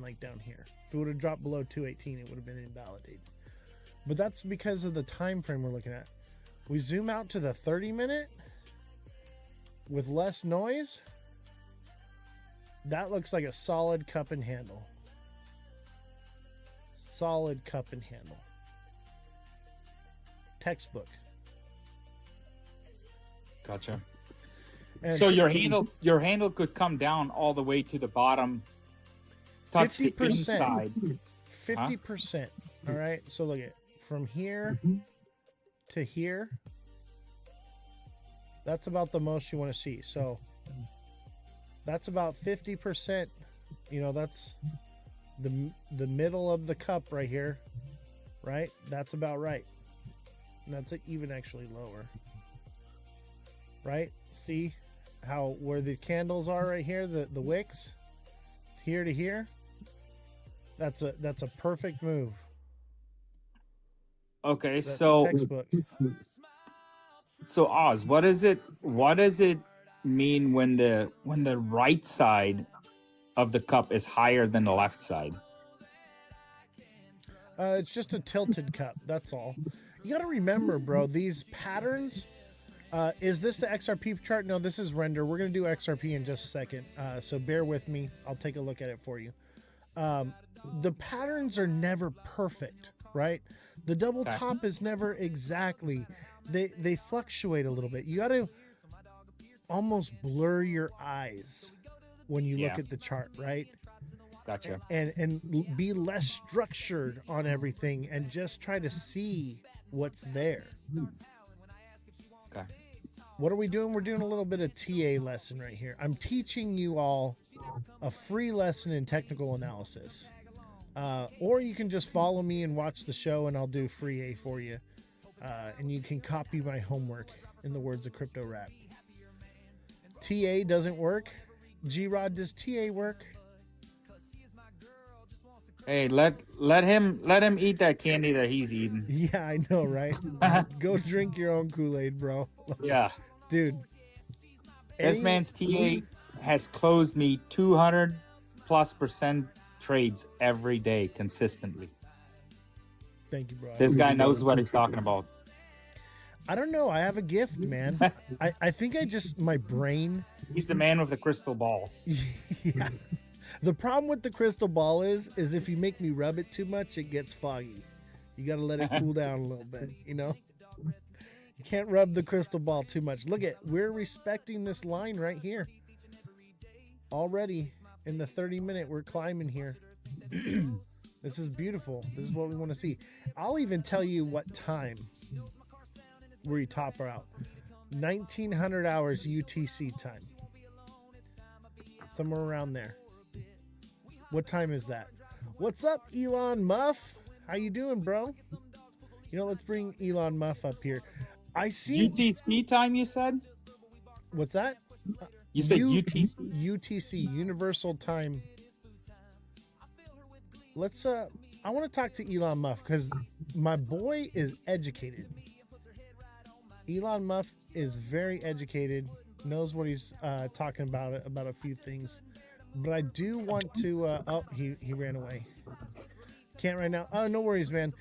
like down here. If it would have dropped below 218, it would have been invalidated. But that's because of the time frame we're looking at. We zoom out to the 30-minute with less noise. That looks like a solid cup and handle. Solid cup and handle. Textbook. Gotcha. And so your handle could come down all the way to the bottom. Touch 50%. the inside. 50%. All right. So look at from here to here. That's about the most you want to see. So that's about 50%. You know, that's the middle of the cup right here. Right? That's about right. And that's even actually lower. Right? See how where the candles are right here, the wicks, here to here. That's a perfect move. Okay, That's so textbook. So Oz, what does it mean when the right side of the cup is higher than the left side? It's just a tilted cup. That's all. You got to remember, bro, these patterns. Is this the XRP chart? No, this is render. We're going to do XRP in just a second. So bear with me. I'll take a look at it for you. The patterns are never perfect, right? The double top is never exactly. They fluctuate a little bit. You got to almost blur your eyes when you look at the chart, right? Gotcha. And be less structured on everything and just try to see what's there. Okay. What are we doing? We're doing a little bit of TA lesson right here. I'm teaching you all a free lesson in technical analysis. Or you can just follow me and watch the show and I'll do free A for you. And you can copy my homework, in the words of Crypto Rap. TA doesn't work. G-Rod, does TA work? Hey, let him eat that candy that he's eating. Yeah, I know, right? Go drink your own Kool-Aid, bro. Yeah. Dude. This man's TA has closed me 200+% trades every day consistently. Thank you, bro. This guy knows what he's talking about. I don't know. I have a gift, man. I think my brain. He's the man with the crystal ball. Yeah. The problem with the crystal ball is if you make me rub it too much, it gets foggy. You got to let it cool down a little bit, you know? You can't rub the crystal ball too much. Look we're respecting this line right here. Already in the 30-minute, we're climbing here. This is beautiful. This is what we want to see. I'll even tell you what time we top her out. 1900 hours UTC time. Somewhere around there. What time is that? What's up, Elon Muff? How you doing, bro? You know, let's bring Elon Muff up here. I see UTC time, you said? What's that? You said UTC? UTC, Universal Time. Let's I want to talk to Elon Muff because my boy is educated. Elon Muff is very educated, knows what he's talking about a few things. But I do want to oh, he ran away. Can't right now. Oh, no worries, man.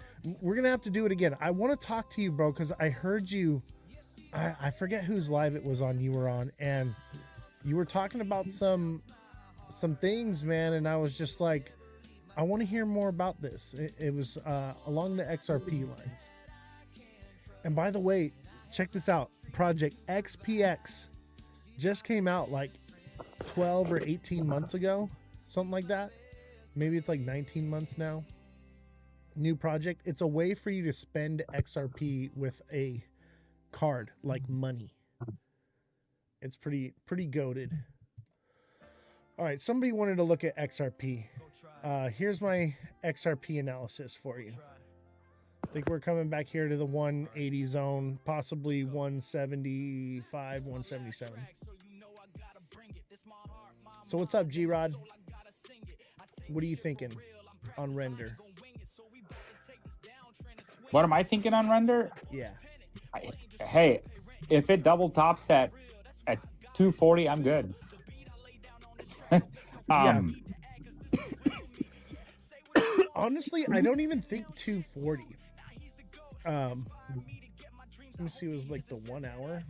We're gonna have to do it again. I want to talk to you, bro, because I heard you. I forget whose live it was on. You were on, and you were talking about some things, man. And I was just like, I want to hear more about this. It was along the XRP lines. And by the way, check this out. Project XPX just came out like 12 or 18 months ago, something like that. Maybe it's like 19 months now. New project. It's a way for you to spend XRP with a card, like money. It's pretty goated. All right, somebody wanted to look at XRP. Here's my XRP analysis for you. I think we're coming back here to the 180 zone, possibly 175, 177. So what's up, G-Rod? What are you thinking on render? What am I thinking on render? Yeah. Hey, if it double tops at 240, I'm good. Yeah. honestly, I don't even think 240. Let me see. It was like the 1 hour.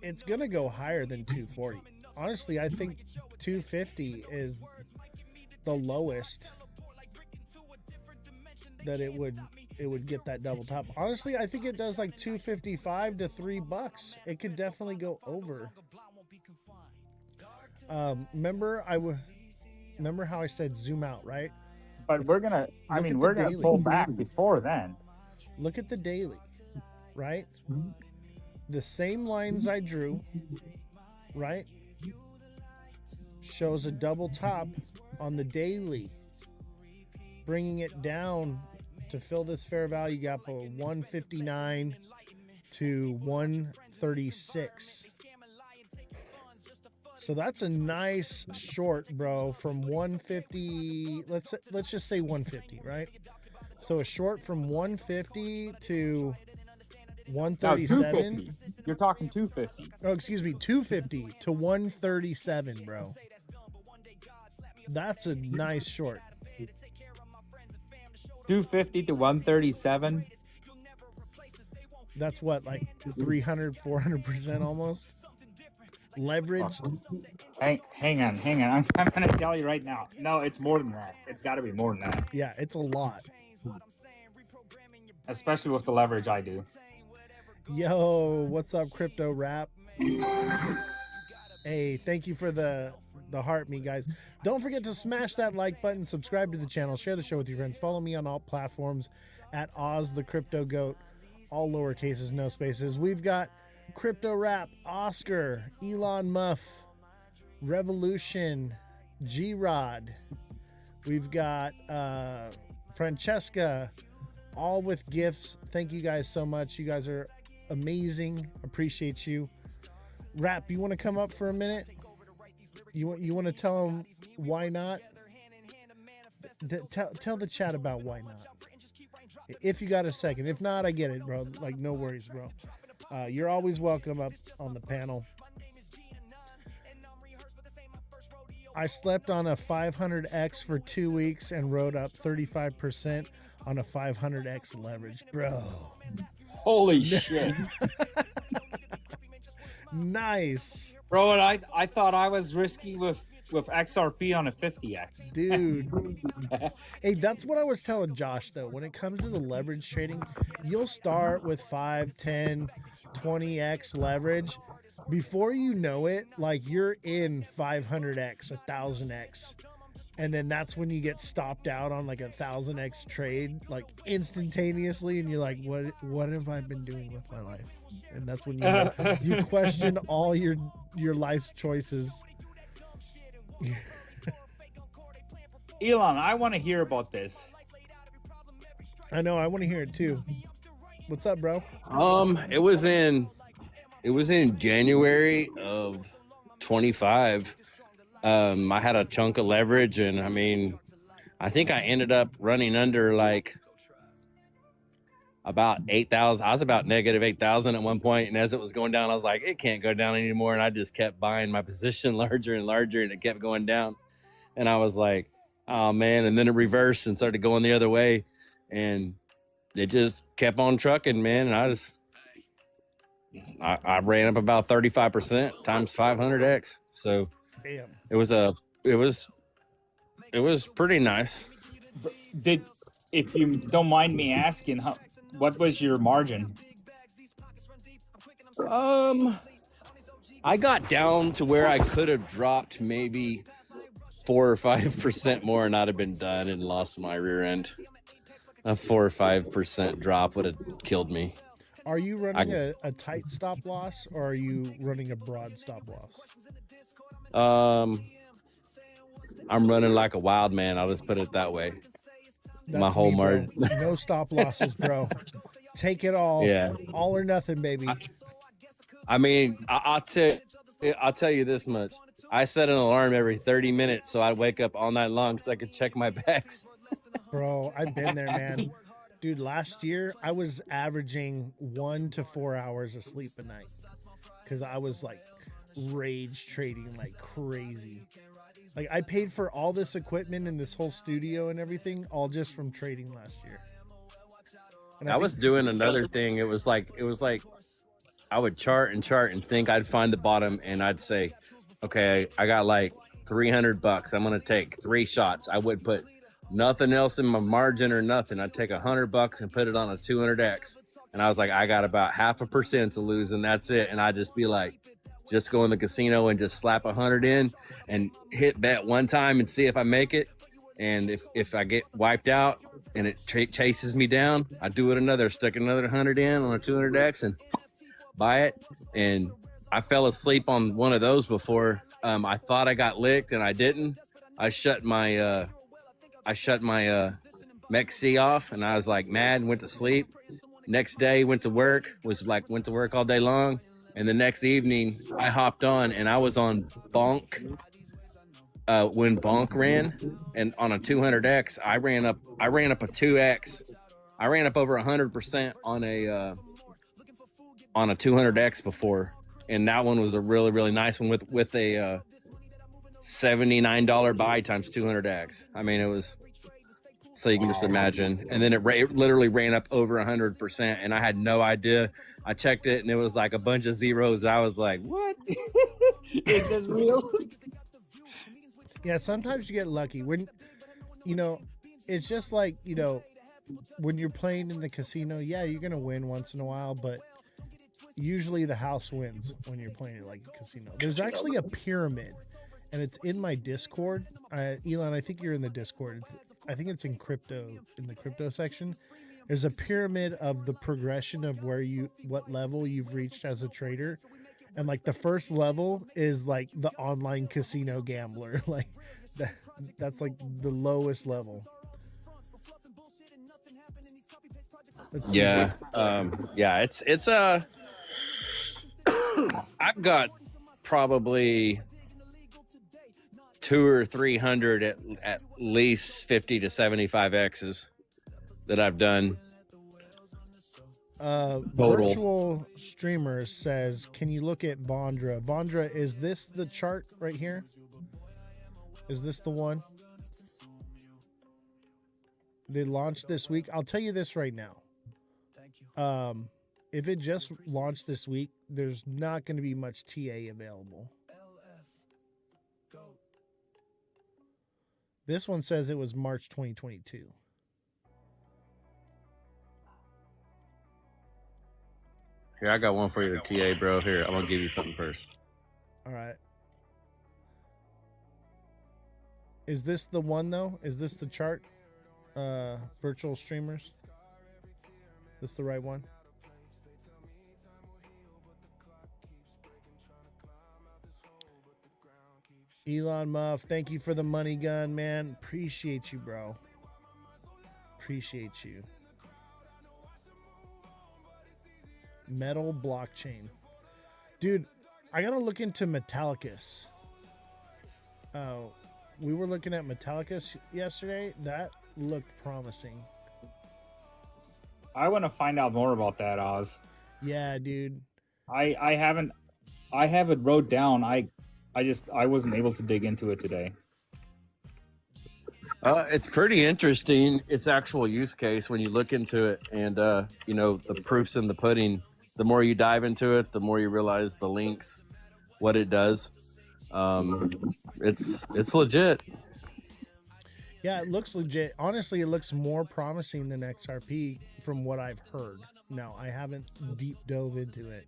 It's gonna go higher than 240. Honestly, I think 250 is the lowest that it would get that double top. Honestly, I think it does like 255 to $3. It could definitely go over. Remember remember how I said zoom out, right? But we're gonna. I mean, we're gonna pull back before then. Look at the daily, right? The same lines I drew, right? Shows a double top on the daily, bringing it down to fill this fair value gap of 159 to 136. So that's a nice short, bro, from 150. Let's just say 150, right? So a short from 150 to 137. 250. You're talking 250. Oh, excuse me, 250 to 137, bro. That's a nice short. 250 to 137. That's what, like 300, 400% almost. Leverage. Hang on. I'm gonna tell you right now. No, it's more than that. It's got to be more than that. Yeah, it's a lot. Especially with the leverage I do. Yo, what's up, Crypto Rap? Hey, thank you for the heart, me guys. Don't forget to smash that like button, subscribe to the channel, share the show with your friends. Follow me on all platforms at Ozthecryptogoat, all lowercases, no spaces. We've got Crypto Rap, Oscar, Elon Muff, Revolution, G-Rod. We've got Francesca, all with gifts. Thank you guys so much. You guys are amazing. Appreciate you. Rap, you want to come up for a minute? You want to tell them why not? Tell the chat about why not. If you got a second. If not, I get it, bro. Like, no worries, bro. You're always welcome up on the panel. I slept on a 500X for 2 weeks and rode up 35% on a 500X leverage, bro. Holy shit. Nice. Bro, I thought I was risky with XRP on a 50X. Dude. Hey, that's what I was telling Josh, though. When it comes to the leverage trading, you'll start with 5, 10, 20X leverage. Before you know it, like, you're in 500X, 1,000X. And then that's when you get stopped out on like a 1,000X trade, like instantaneously, and you're like, what have I been doing with my life? And that's when you question all your life's choices. Elon, I want to hear about this. I know, I want to hear it too. What's up, bro? It was in January of 25. I had a chunk of leverage, and I mean, I think I ended up running under like about 8,000. I was about negative 8,000 at one point, and as it was going down, I was like, it can't go down anymore, and I just kept buying my position larger and larger, and it kept going down, and I was like, oh man, and then it reversed and started going the other way, and it just kept on trucking, man, and I ran up about 35% times 500X, so. Damn. It was pretty nice. If you don't mind me asking, what was your margin? I got down to where I could have dropped maybe 4 or 5% more, and I'd have been done and lost my rear end. A 4 or 5% drop would have killed me. Are you running a tight stop loss, or are you running a broad stop loss? I'm running like a wild man. I'll just put it that way. That's my whole margin. No stop losses, bro. Take it all. Yeah. All or nothing, baby. I mean, I'll tell you this much. I set an alarm every 30 minutes so I'd wake up all night long so I could check my backs. Bro, I've been there, man. Dude, last year I was averaging 1 to 4 hours of sleep a night because I was like rage trading like crazy. Like I paid for all this equipment and this whole studio and everything all just from trading last year. And I was doing another thing. It was like I would chart and think I'd find the bottom, and I'd say, okay, I got like $300. I'm gonna take 3 shots. I would put nothing else in my margin or nothing. I'd take $100 and put it on a 200x, and I was like, I got about 0.5% to lose, and that's it. And I'd just be like, just go in the casino and just slap 100 in and hit bet one time and see if I make it. And if I get wiped out and it chases me down, I do it another, stick another 100 in on a 200x and buy it. And I fell asleep on one of those before. I thought I got licked and I didn't. I shut my Mech C off, and I was like mad and went to sleep. Next day, went to work all day long. And the next evening I hopped on and I was on Bonk when Bonk ran, and on a 200x, I ran up a 2x. I ran up over 100% on a 200x before, and that one was a really, really nice one with a $79 buy times 200x. I mean, it was, so you can just imagine. And then it literally ran up over 100%, and I had no idea. I checked it, and it was like a bunch of zeros. I was like, what? Is this real? Yeah, sometimes you get lucky. When, it's just like, when you're playing in the casino, yeah, you're going to win once in a while, but usually the house wins when you're playing like a casino. There's actually a pyramid, and it's in my Discord. Elon, I think you're in the Discord. I think it's in the crypto section. There's a pyramid of the progression of what level you've reached as a trader. And like the first level is like the online casino gambler. Like that's like the lowest level. Yeah. It's I've got probably 200 or 300 at least 50 to 75 X's that I've done. Virtual Streamer says, can you look at Vondra? Vondra, is this the chart right here? Is this the one? They launched this week. I'll tell you this right now. If it just launched this week, there's not going to be much TA available. This one says it was March 2022. Here, I got one for you, TA, bro. Here, I'm going to give you something first. All right. Is this the one, though? Is this the chart? Virtual streamers? Is this the right one? Elon Muff, thank you for the money gun, man. Appreciate you, bro. Appreciate you. Metal blockchain. Dude, I gotta look into Metallicus. We were looking at Metallicus yesterday. That looked promising. I want to find out more about that, Oz. Yeah, dude. I have it wrote down. I wasn't able to dig into it today. It's pretty interesting. Its actual use case when you look into it, and the proofs in the pudding. The more you dive into it, the more you realize the links, what it does. It's legit. Yeah, it looks legit. Honestly, it looks more promising than XRP from what I've heard. No, I haven't deep dove into it.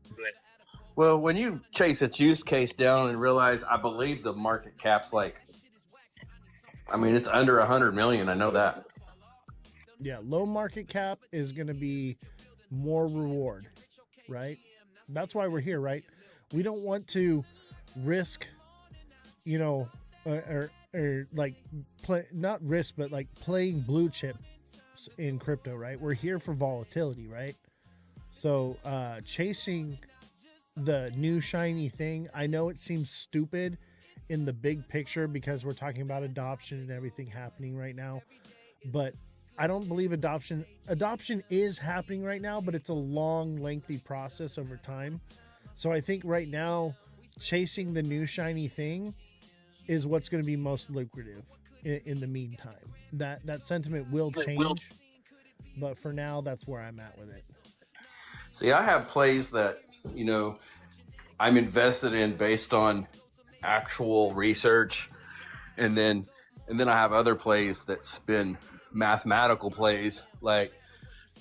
Well, when you chase its use case down and realize, I believe the market cap's it's under 100 million. I know that. Yeah, low market cap is going to be more reward, right? That's why we're here, right? We don't want to risk, or like play, not risk, but like playing blue chips in crypto, right? We're here for volatility, right? So chasing the new shiny thing, I know it seems stupid in the big picture because we're talking about adoption and everything happening right now, but I don't believe adoption is happening right now, but it's a long, lengthy process over time. So I think right now chasing the new shiny thing is what's going to be most lucrative in the meantime. That sentiment will change, but for now, that's where I'm at with it. See, I have plays that, you know, I'm invested in based on actual research, and then I have other plays that's been mathematical plays. Like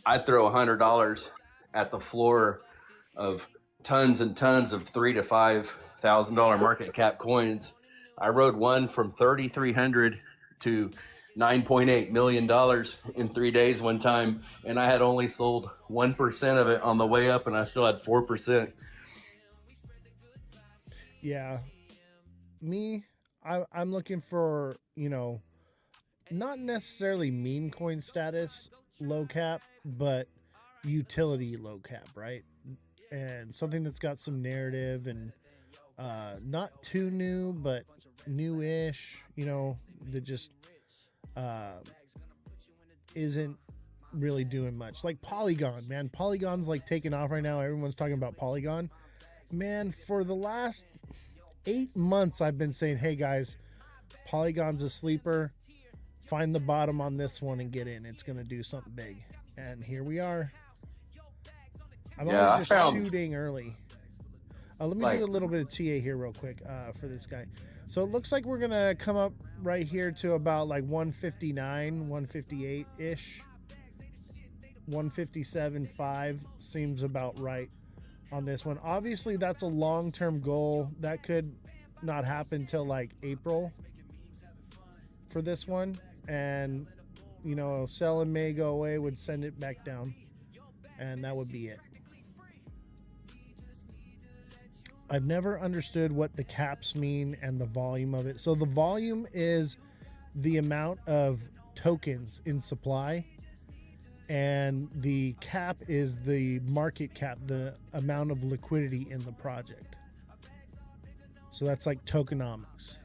I throw $100 at the floor of tons and tons of $3,000 to $5,000 market cap coins. I rode one from 3,300 to $9.8 million in 3 days one time, and I had only sold 1% of it on the way up, and I still had 4%. Yeah, me, I'm looking for, you know, not necessarily meme coin status low cap, but utility low cap, right? And something that's got some narrative and not too new, but new-ish, you know, that just uh, isn't really doing much. Like Polygon, man. Polygon's like taking off right now. Everyone's talking about Polygon. Man, for the last 8 months, I've been saying, hey guys, Polygon's a sleeper. Find the bottom on this one and get in. It's going to do something big. And here we are. I'm always just shooting early. Let me do a little bit of TA here real quick for this guy. So it looks like we're going to come up right here to about like 159, 158-ish. 157.5 seems about right on this one. Obviously, that's a long-term goal. That could not happen till like April for this one. And, you know, selling may go away, would send it back down. And that would be it. I've never understood what the caps mean and the volume of it. So the volume is the amount of tokens in supply, and the cap is the market cap, the amount of liquidity in the project. So that's like tokenomics.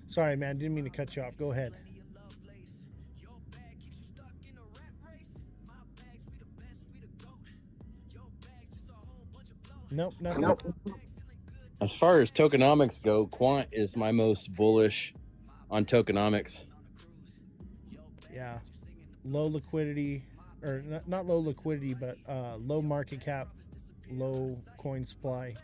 Sorry, man, didn't mean to cut you off. Go ahead. Nope, nothing. Nope. As far as tokenomics go, Quant is my most bullish on tokenomics. Yeah, low liquidity, or not low liquidity, but low market cap, low coin supply.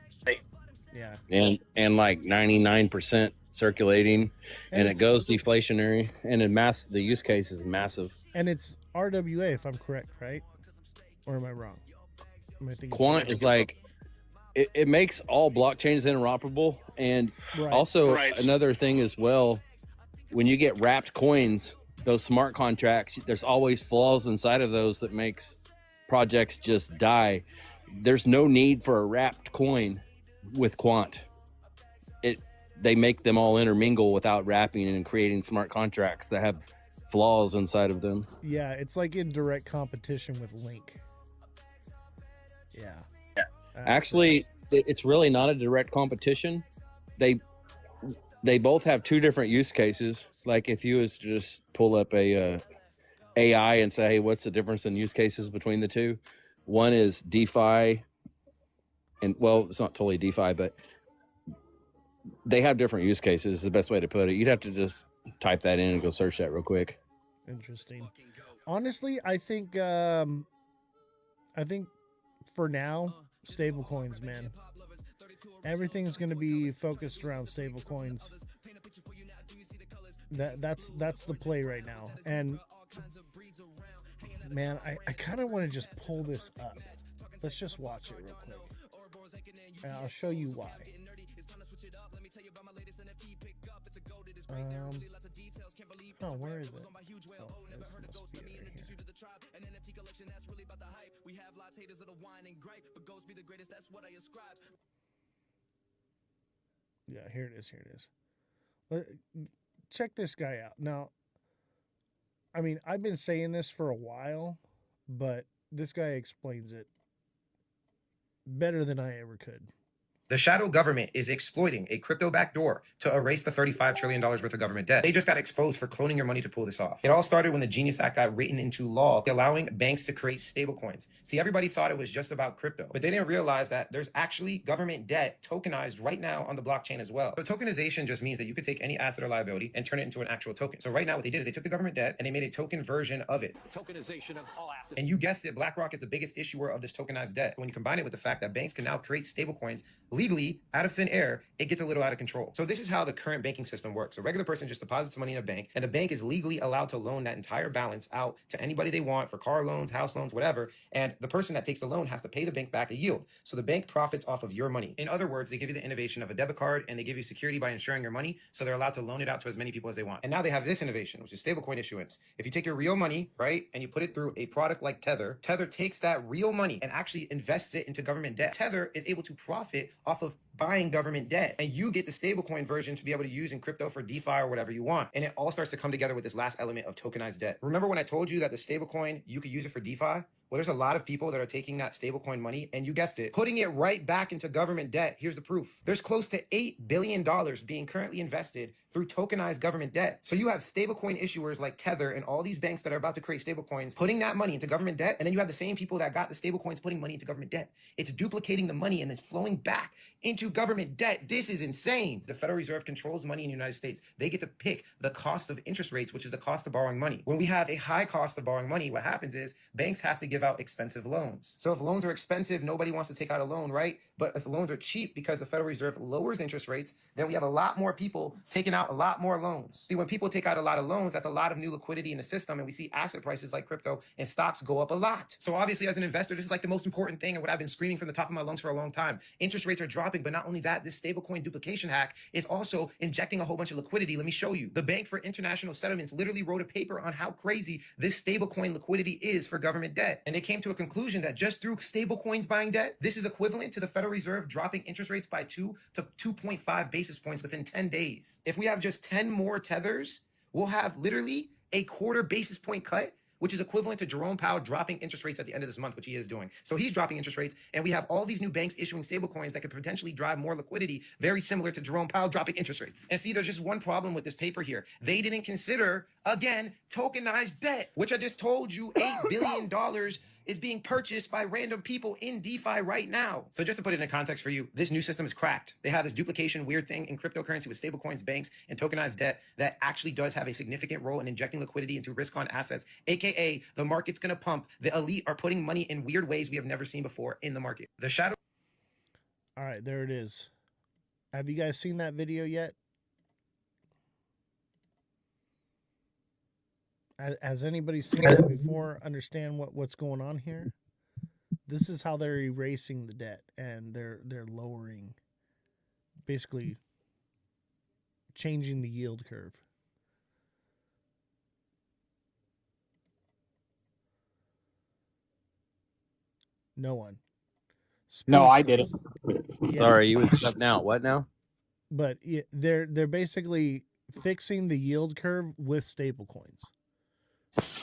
Yeah, and like 99% circulating, and it goes deflationary, and the use case is massive. And it's RWA, if I'm correct, right? Or am I wrong? Quant is like, it makes all blockchains interoperable, and also another thing as well, when you get wrapped coins, those smart contracts, there's always flaws inside of those that makes projects just die. There's no need for a wrapped coin with Quant. They make them all intermingle without wrapping and creating smart contracts that have flaws inside of them. Yeah, it's like in direct competition with Link. Yeah. Actually, it's really not a direct competition. They both have two different use cases. Like if you was to just pull up a AI and say, hey, what's the difference in use cases between the two? One is DeFi, and well, it's not totally DeFi, but they have different use cases, is the best way to put it. You'd have to just type that in and go search that real quick. Interesting. Honestly, I think for now, stable coins, man. Everything's going to be focused around stable coins. That's the play right now. And man, I kind of want to just pull this up. Let's just watch it real quick. And I'll show you why. Oh, where is it? Oh, this must be it right here. Yeah, here it is. Here it is. Check this guy out. Now, I mean, I've been saying this for a while, but this guy explains it better than I ever could. The shadow government is exploiting a crypto backdoor to erase the $35 trillion worth of government debt. They just got exposed for cloning your money to pull this off. It all started when the Genius Act got written into law, allowing banks to create stablecoins. See, everybody thought it was just about crypto, but they didn't realize that there's actually government debt tokenized right now on the blockchain as well. So tokenization just means that you could take any asset or liability and turn it into an actual token. So right now what they did is they took the government debt and they made a token version of it. Tokenization of all assets. And you guessed it, BlackRock is the biggest issuer of this tokenized debt. When you combine it with the fact that banks can now create stablecoins legally out of thin air, it gets a little out of control. So this is how the current banking system works. A regular person just deposits money in a bank, and the bank is legally allowed to loan that entire balance out to anybody they want for car loans, house loans, whatever. And the person that takes the loan has to pay the bank back a yield. So the bank profits off of your money. In other words, they give you the innovation of a debit card, and they give you security by insuring your money. So they're allowed to loan it out to as many people as they want. And now they have this innovation, which is stablecoin issuance. If you take your real money, right, and you put it through a product like Tether, Tether takes that real money and actually invests it into government debt. Tether is able to profit off of buying government debt, and you get the stablecoin version to be able to use in crypto for DeFi or whatever you want. And it all starts to come together with this last element of tokenized debt. Remember when I told you that the stablecoin, you could use it for DeFi? Well, there's a lot of people that are taking that stablecoin money, and you guessed it, putting it right back into government debt. Here's the proof. There's close to $8 billion being currently invested through tokenized government debt. So you have stablecoin issuers like Tether and all these banks that are about to create stablecoins, putting that money into government debt, and then you have the same people that got the stablecoins putting money into government debt. It's duplicating the money and then flowing back into government debt. This is insane. The Federal Reserve controls money in the United States. They get to pick the cost of interest rates, which is the cost of borrowing money. When we have a high cost of borrowing money, what happens is banks have to give out expensive loans. So if loans are expensive, nobody wants to take out a loan, right? But if loans are cheap because the Federal Reserve lowers interest rates, then we have a lot more people taking out a lot more loans. See, when people take out a lot of loans, that's a lot of new liquidity in the system, and we see asset prices like crypto and stocks go up a lot. So obviously, as an investor, this is like the most important thing and what I've been screaming from the top of my lungs for a long time. Interest rates are dropping, but not only that, this stablecoin duplication hack is also injecting a whole bunch of liquidity. Let me show you. The Bank for International Settlements literally wrote a paper on how crazy this stablecoin liquidity is for government debt. And they came to a conclusion that just through stablecoins buying debt, this is equivalent to the Federal Reserve dropping interest rates by 2 to 2.5 basis points within 10 days. If we have just 10 more tethers, we'll have literally a quarter basis point cut, which is equivalent to Jerome Powell dropping interest rates at the end of this month, which he is doing. So he's dropping interest rates, and we have all these new banks issuing stablecoins that could potentially drive more liquidity, very similar to Jerome Powell dropping interest rates. And see, there's just one problem with this paper here. They didn't consider, again, tokenized debt, which I just told you $8 billion is being purchased by random people in DeFi right now. So just to put it in context for you, this new system is cracked. They have this duplication weird thing in cryptocurrency with stablecoins, banks, and tokenized debt that actually does have a significant role in injecting liquidity into risk-on assets, aka the market's gonna pump. The elite are putting money in weird ways we have never seen before in the market. The shadow. All right, there it is. Have you guys seen that video yet? Has anybody seen it before? Understand what's going on here? This is how they're erasing the debt, and they're lowering, basically changing the yield curve. No one. No, I didn't. Yeah. Sorry, you was shutting out. What now? But they're basically fixing the yield curve with stable coins.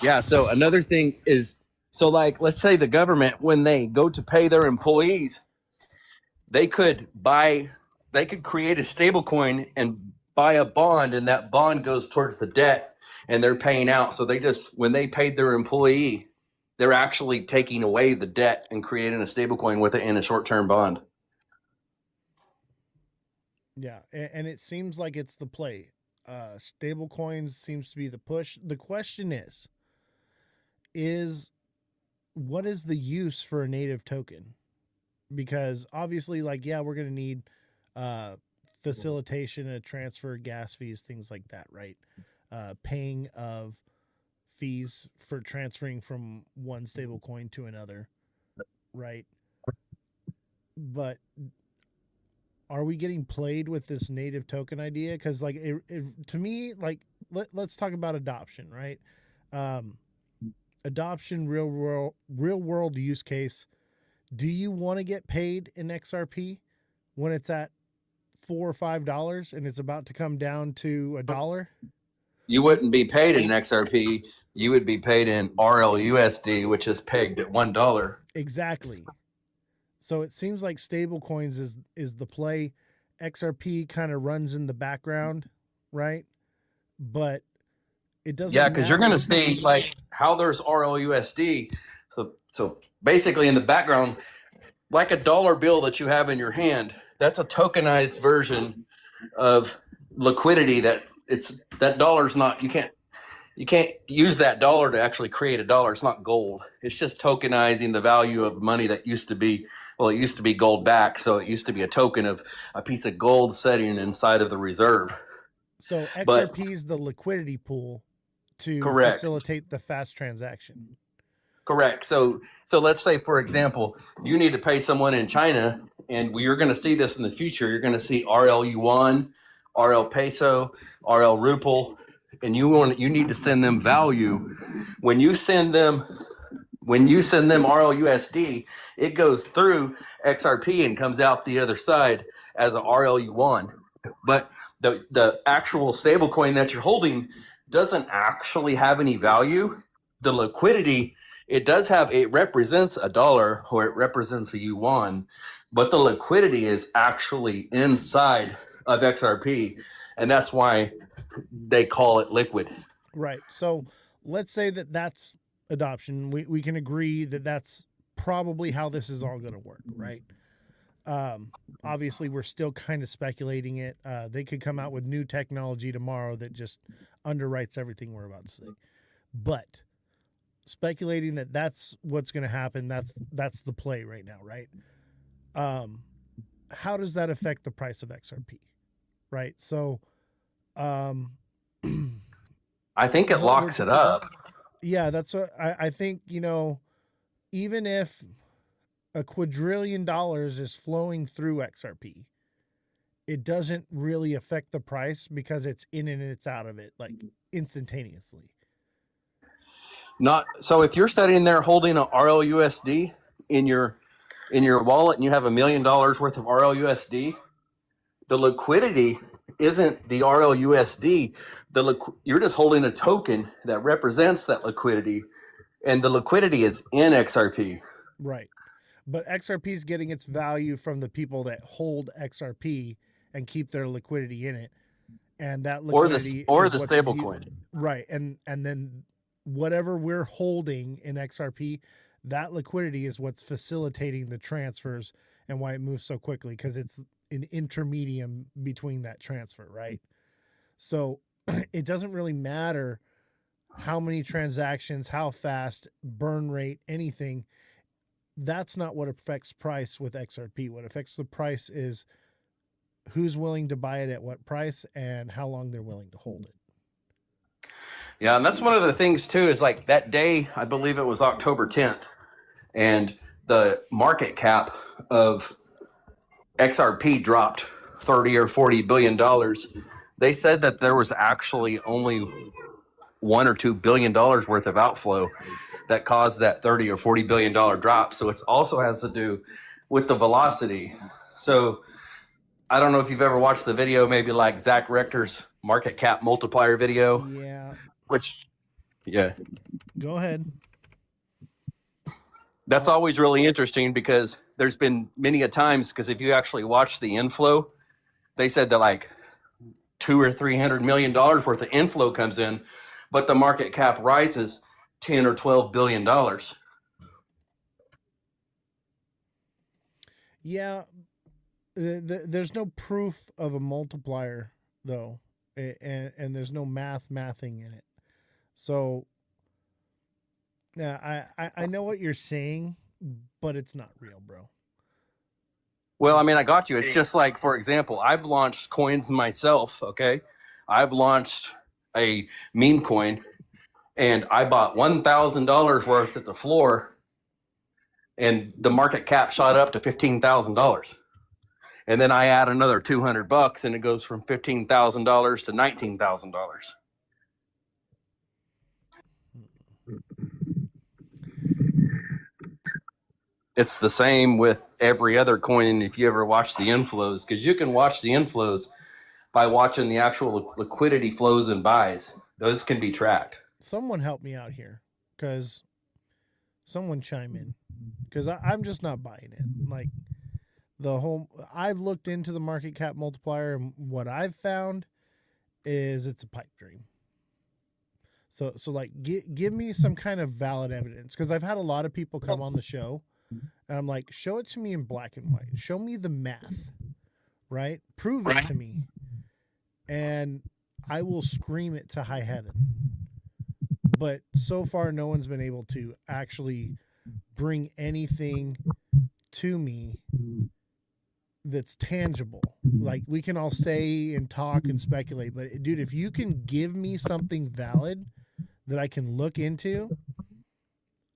Yeah. So another thing is, so like, let's say the government, when they go to pay their employees, they could create a stable coin and buy a bond, and that bond goes towards the debt, and they're paying out. So they just, when they paid their employee, they're actually taking away the debt and creating a stable coin with it in a short-term bond. Yeah, and it seems like it's the play. Stable coins seems to be the push. The question is what is the use for a native token? Because obviously, like, yeah, we're going to need facilitation and transfer, gas fees, things like that, right? Paying of fees for transferring from one stable coin to another, right? But are we getting played with this native token idea? Because like to me, like let's talk about adoption, right? Adoption, real world use case. Do you want to get paid in XRP when it's at $4 or $5 and it's about to come down to $1? You wouldn't be paid in XRP. You would be paid in RLUSD, which is pegged at $1. Exactly. So it seems like stable coins is the play. XRP kind of runs in the background, right? But it doesn't Yeah, because you're matter. going to see like how there's RLUSD. So basically in the background, like a dollar bill that you have in your hand, that's a tokenized version of liquidity. That dollar's not, you can't use that dollar to actually create a dollar. It's not gold. It's just tokenizing the value of money that used to be, well, it used to be gold back. So it used to be a token of a piece of gold sitting inside of the reserve. So But XRP is the liquidity pool to correct. facilitate the fast transaction. Correct. So let's say, for example, you need to pay someone in China, and we're going to see this in the future. You're going to see RL Yuan, RL Peso, RL Ruble, and you need to send them value. When you send them RL USD, it goes through XRP and comes out the other side as a RL Yuan. But the actual stablecoin that you're holding doesn't actually have any value. The liquidity, it represents a dollar or it represents a yuan, but the liquidity is actually inside of XRP, and that's why they call it liquid. Right. So let's say that that's adoption. We can agree that that's probably how this is all going to work, right? Obviously, we're still kind of speculating it. They could come out with new technology tomorrow that just underwrites everything we're about to say. But speculating that that's what's going to happen, that's the play right now, right? How does that affect the price of XRP, right? So, I think it locks it up. Yeah, that's what I think. Even if $2 quadrillion is flowing through XRP, it doesn't really affect the price because it's in and it's out of it like instantaneously. Not so. If you're sitting there holding a RLUSD in your wallet and you have $1 million worth of RLUSD, the liquidity isn't the RLUSD. You're just holding a token that represents that liquidity, and the liquidity is in XRP. Right. But XRP is getting its value from the people that hold XRP and keep their liquidity in it, and that liquidity or the stablecoin. Right. And then whatever we're holding in XRP, that liquidity is what's facilitating the transfers and why it moves so quickly, because it's an intermedium between that transfer, right? So it doesn't really matter how many transactions, how fast, burn rate, anything. That's not what affects price with XRP. What affects the price is who's willing to buy it at what price and how long they're willing to hold it. Yeah, and that's one of the things too, is like that day, I believe it was October 10th, and the market cap of XRP dropped 30 or 40 billion dollars. They said that there was actually only $1 or $2 billion worth of outflow that caused that 30 or 40 billion dollar drop. So it also has to do with the velocity. So I don't know if you've ever watched the video, maybe like Zach Rector's market cap multiplier video. Yeah. Go ahead. That's always really interesting because there's been many a times, because if you actually watch the inflow, they said that like $200 or $300 million worth of inflow comes in, but the market cap rises 10 or 12 billion dollars. Yeah, there's no proof of a multiplier though, and there's no mathing in it. So yeah, I know what you're saying, but it's not real, bro. Well, I mean, I got you. It's just like, for example, I've launched coins myself, okay? I've launched a meme coin, and I bought $1,000 worth at the floor, and the market cap shot up to $15,000. And then I add another $200, and it goes from $15,000 to $19,000. It's the same with every other coin if you ever watch the inflows, because you can watch the inflows by watching the actual liquidity flows and buys. Those can be tracked. Someone help me out here, because Someone chime in, because I'm just not buying it. Like I've looked into the market cap multiplier, and what I've found is it's a pipe dream. So like, give me some kind of valid evidence, because I've had a lot of people come on the show, and I'm like, show it to me in black and white. Show me the math, right? Prove it to me, and I will scream it to high heaven. But so far, no one's been able to actually bring anything to me that's tangible. Like, we can all say and talk and speculate, but dude, if you can give me something valid that I can look into,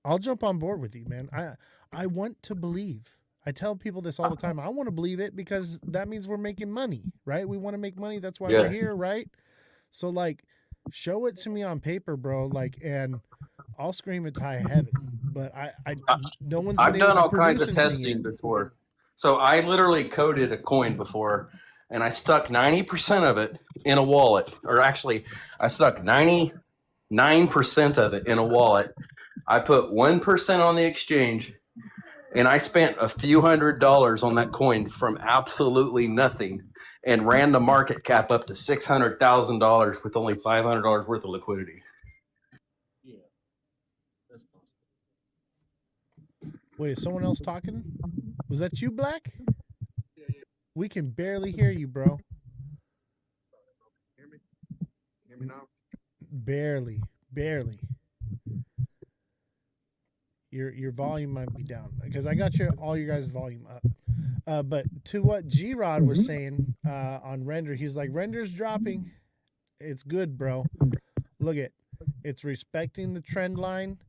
I'll jump on board with you, man. I want to believe. I tell people this all the time. I want to believe it, because that means we're making money, right? We want to make money. That's why we're here, right? So like, show it to me on paper, bro. Like, and I'll scream it to high heaven. But no one's been I've able done to all kinds produce of anything testing yet. before. So I literally coded a coin before, and I stuck 90% of it in a wallet. Or actually, I stuck 99% of it in a wallet. I put 1% on the exchange, and I spent a few $100s on that coin from absolutely nothing, and ran the market cap up to $600,000 with only $500 worth of liquidity. Yeah, that's possible. Wait, is someone else talking? Was that you, Black? We can barely hear you, bro. Hear me? Hear me now? Barely. Your volume might be down, because I got all your guys' volume up. But to what G-Rod was saying on render, he's like, render's dropping. It's good, bro. Look at, it's respecting the trend line,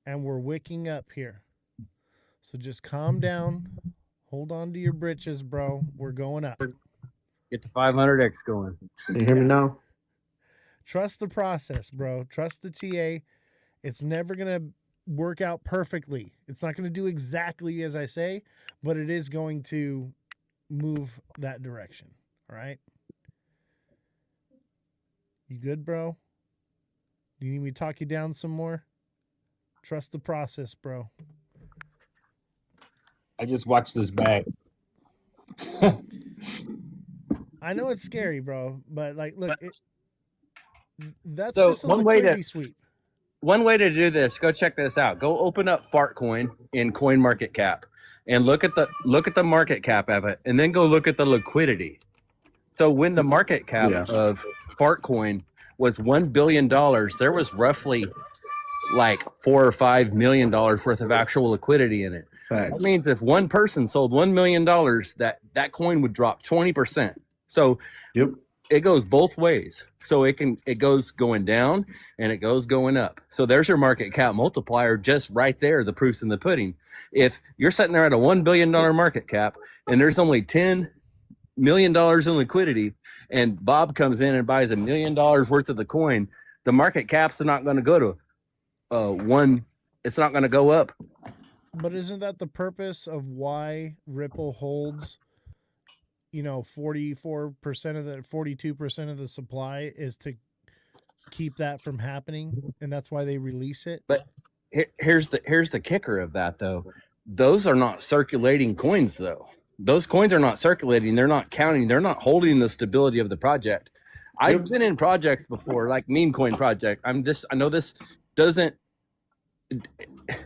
and we're wicking up here. So just calm down. Hold on to your britches, bro. We're going up. Get the 500X going. Can you hear me now? Trust the process, bro. Trust the TA. It's never going to work out perfectly. It's not going to do exactly as I say, but it is going to move that direction. All right? You good, bro? Do you need me to talk you down some more? Trust the process, bro. I just watched this back. I know it's scary, bro, but like, look, that's So just a one way to- liquidity sweep. One way to do this, go check this out. Go open up Fartcoin in CoinMarketCap and look at the market cap of it, and then go look at the liquidity. So when the market cap of Fartcoin was $1 billion, there was roughly like $4 or $5 million worth of actual liquidity in it. That means if one person sold $1 million, that coin would drop 20%. So it goes both ways. So it goes going down and it goes going up. So there's your market cap multiplier just right there. The proof's in the pudding. If you're sitting there at a $1 billion market cap and there's only $10 million in liquidity, and Bob comes in and buys $1 million worth of the coin, the market cap's not going to go to one. It's not going to go up. But isn't that the purpose of why Ripple holds, 44% of the 42% of the supply, is to keep that from happening, and that's why they release it? But here's the kicker of that, though. Those are not circulating coins, though. Those coins are not circulating. They're not counting. They're not holding the stability of the project. I've been in projects before, like Meme Coin project. I know this doesn't,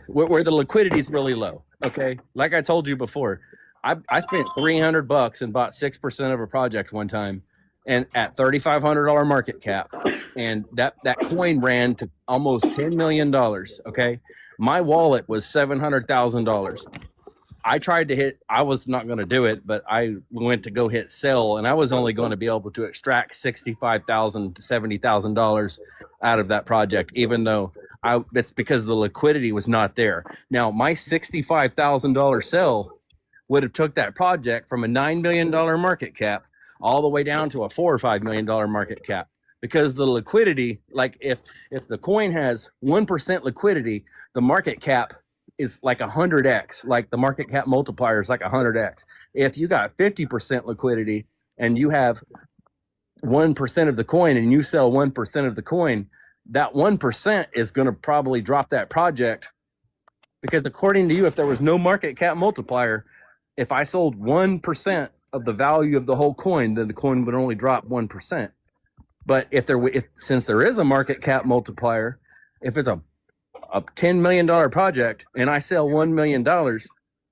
where the liquidity is really low. Okay, like I told you before, I spent $300 and bought 6% of a project one time, and at $3,500 market cap, and that coin ran to almost $10 million. Okay, my wallet was $700,000. I tried to hit, I was not going to do it, but I went to go hit sell, and I was only going to be able to extract $65,000 to $70,000 out of that project, even though it's because the liquidity was not there. Now, my $65,000 sell would have took that project from a $9 million market cap all the way down to a $4 or $5 million market cap, because the liquidity, like if the coin has 1% liquidity, the market cap is like 100x, like the market cap multiplier is like 100x. If you got 50% liquidity and you have 1% of the coin and you sell 1% of the coin, that 1% is going to probably drop that project Because according to you, if there was no market cap multiplier, if I sold 1% of the value of the whole coin, then the coin would only drop 1%. But since there is a market cap multiplier, if it's a $10 million project and I sell $1 million,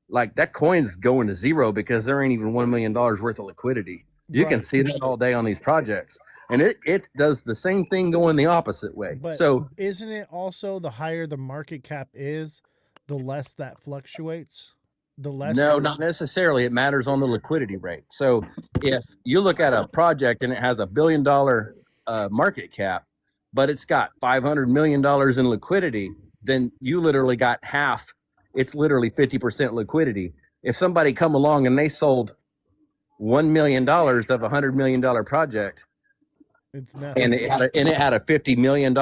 like that coin's going to zero because there ain't even $1 million worth of liquidity. You can see that all day on these projects. And it does the same thing going the opposite way. But so isn't it also the higher the market cap is, the less that fluctuates? The less? No, not necessarily. It matters on the liquidity rate. So if you look at a project and it has $1 billion market cap, but it's got $500 million in liquidity, then you literally got half. It's literally 50% liquidity. If somebody come along and they sold $1 million of $100 million project, it's nothing. And it had a $50 million.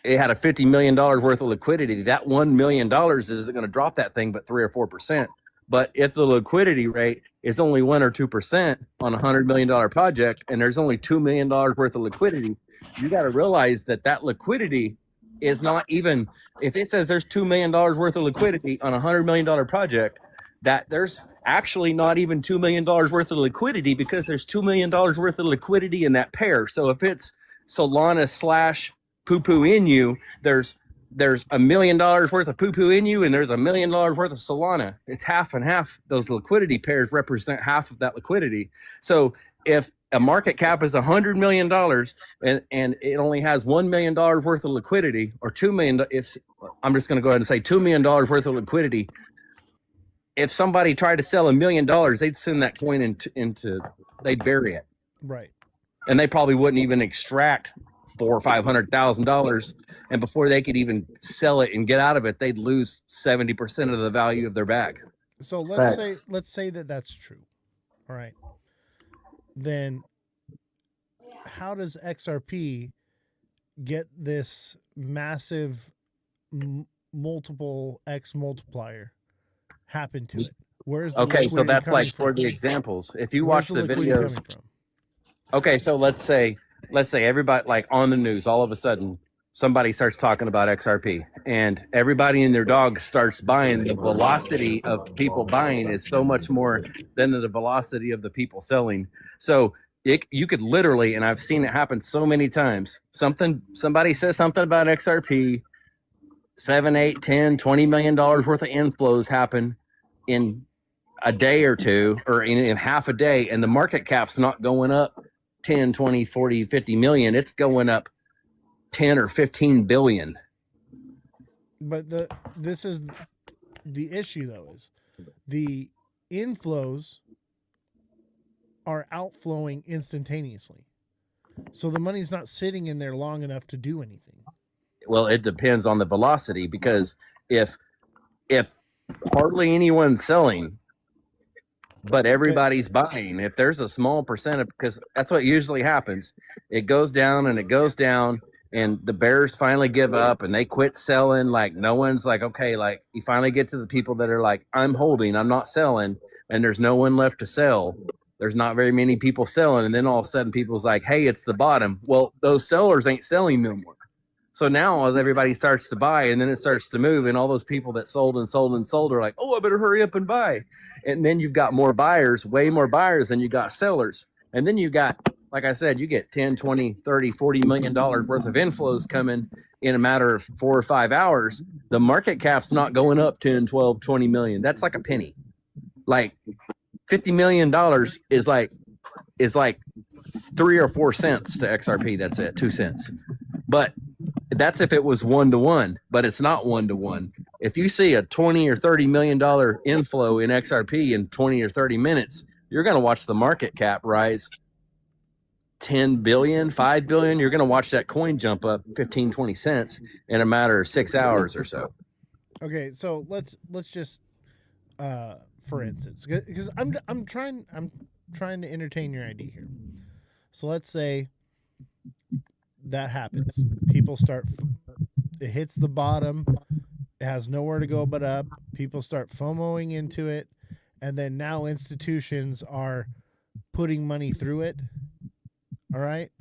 It had a $50 million worth of liquidity. That $1 million isn't going to drop that thing, but 3 or 4%. But if the liquidity rate is only 1 or 2% on $100 million project, and there's only $2 million worth of liquidity, you got to realize that liquidity is not even. If it says there's $2 million worth of liquidity on a $100 million project, that there's actually not even $2 million worth of liquidity, because there's $2 million worth of liquidity in that pair. So if it's Solana / poo-poo in you, there's $1 million worth of poo-poo in you, and there's $1 million worth of Solana. It's half and half. Those liquidity pairs represent half of that liquidity. So if a market cap is $100 million and it only has $1 million worth of liquidity, or $2 million, if I'm just going to go ahead and say $2 million worth of liquidity, if somebody tried to sell $1 million, they'd send that coin into they'd bury it. Right. And they probably wouldn't even extract $400,000 or $500,000. And before they could even sell it and get out of it, they'd lose 70% of the value of their bag. So let's say that that's true. All right. Then how does XRP get this massive multiple X multiplier happen to it? Where's the okay? So that's like from? For the examples. If you watch the videos, from? Okay, so let's say everybody, like on the news, all of a sudden somebody starts talking about XRP, and everybody and their dog starts buying. The velocity of people buying is so much more than the velocity of the people selling. So you could literally, and I've seen it happen so many times. Somebody says something about XRP, 7, 8, 10, $20 million worth of inflows happen in a day or two, or in half a day, and the market cap's not going up 10, 20, 40, 50 million. It's going up 10 or 15 billion. But this is the issue, though, is the inflows are outflowing instantaneously. So the money's not sitting in there long enough to do anything. Well, it depends on the velocity, because if hardly anyone's selling, but everybody's buying, if there's a small percent of, because that's what usually happens, it goes down and it goes down, and the bears finally give up and they quit selling. Like, no one's like, okay, like you finally get to the people that are like, I'm holding, I'm not selling, and there's no one left to sell. There's not very many people selling, and then all of a sudden people's like, hey, it's the bottom. Well, those sellers ain't selling no more. So now as everybody starts to buy, and then it starts to move, and all those people that sold and sold and sold are like, oh, I better hurry up and buy. And then you've got more buyers, way more buyers than you got sellers. And then you got, like I said, you get 10, 20, 30, $40 million worth of inflows coming in a matter of 4 or 5 hours. The market cap's not going up 10, 12, 20 million. That's like a penny. Like $50 million is like 3 or 4 cents to XRP. That's it, 2 cents. But that's if it was 1-to-1, but it's not 1-to-1. If you see a 20 or $30 million inflow in XRP in 20 or 30 minutes, you're going to watch the market cap rise 10 billion, 5 billion. You're going to watch that coin jump up 15, 20 cents in a matter of 6 hours or so. Okay, so let's just for instance, because I'm trying to entertain your idea here. So let's say that happens. People start, it hits the bottom, it has nowhere to go but up. People start FOMOing into it, and then now institutions are putting money through it. All right.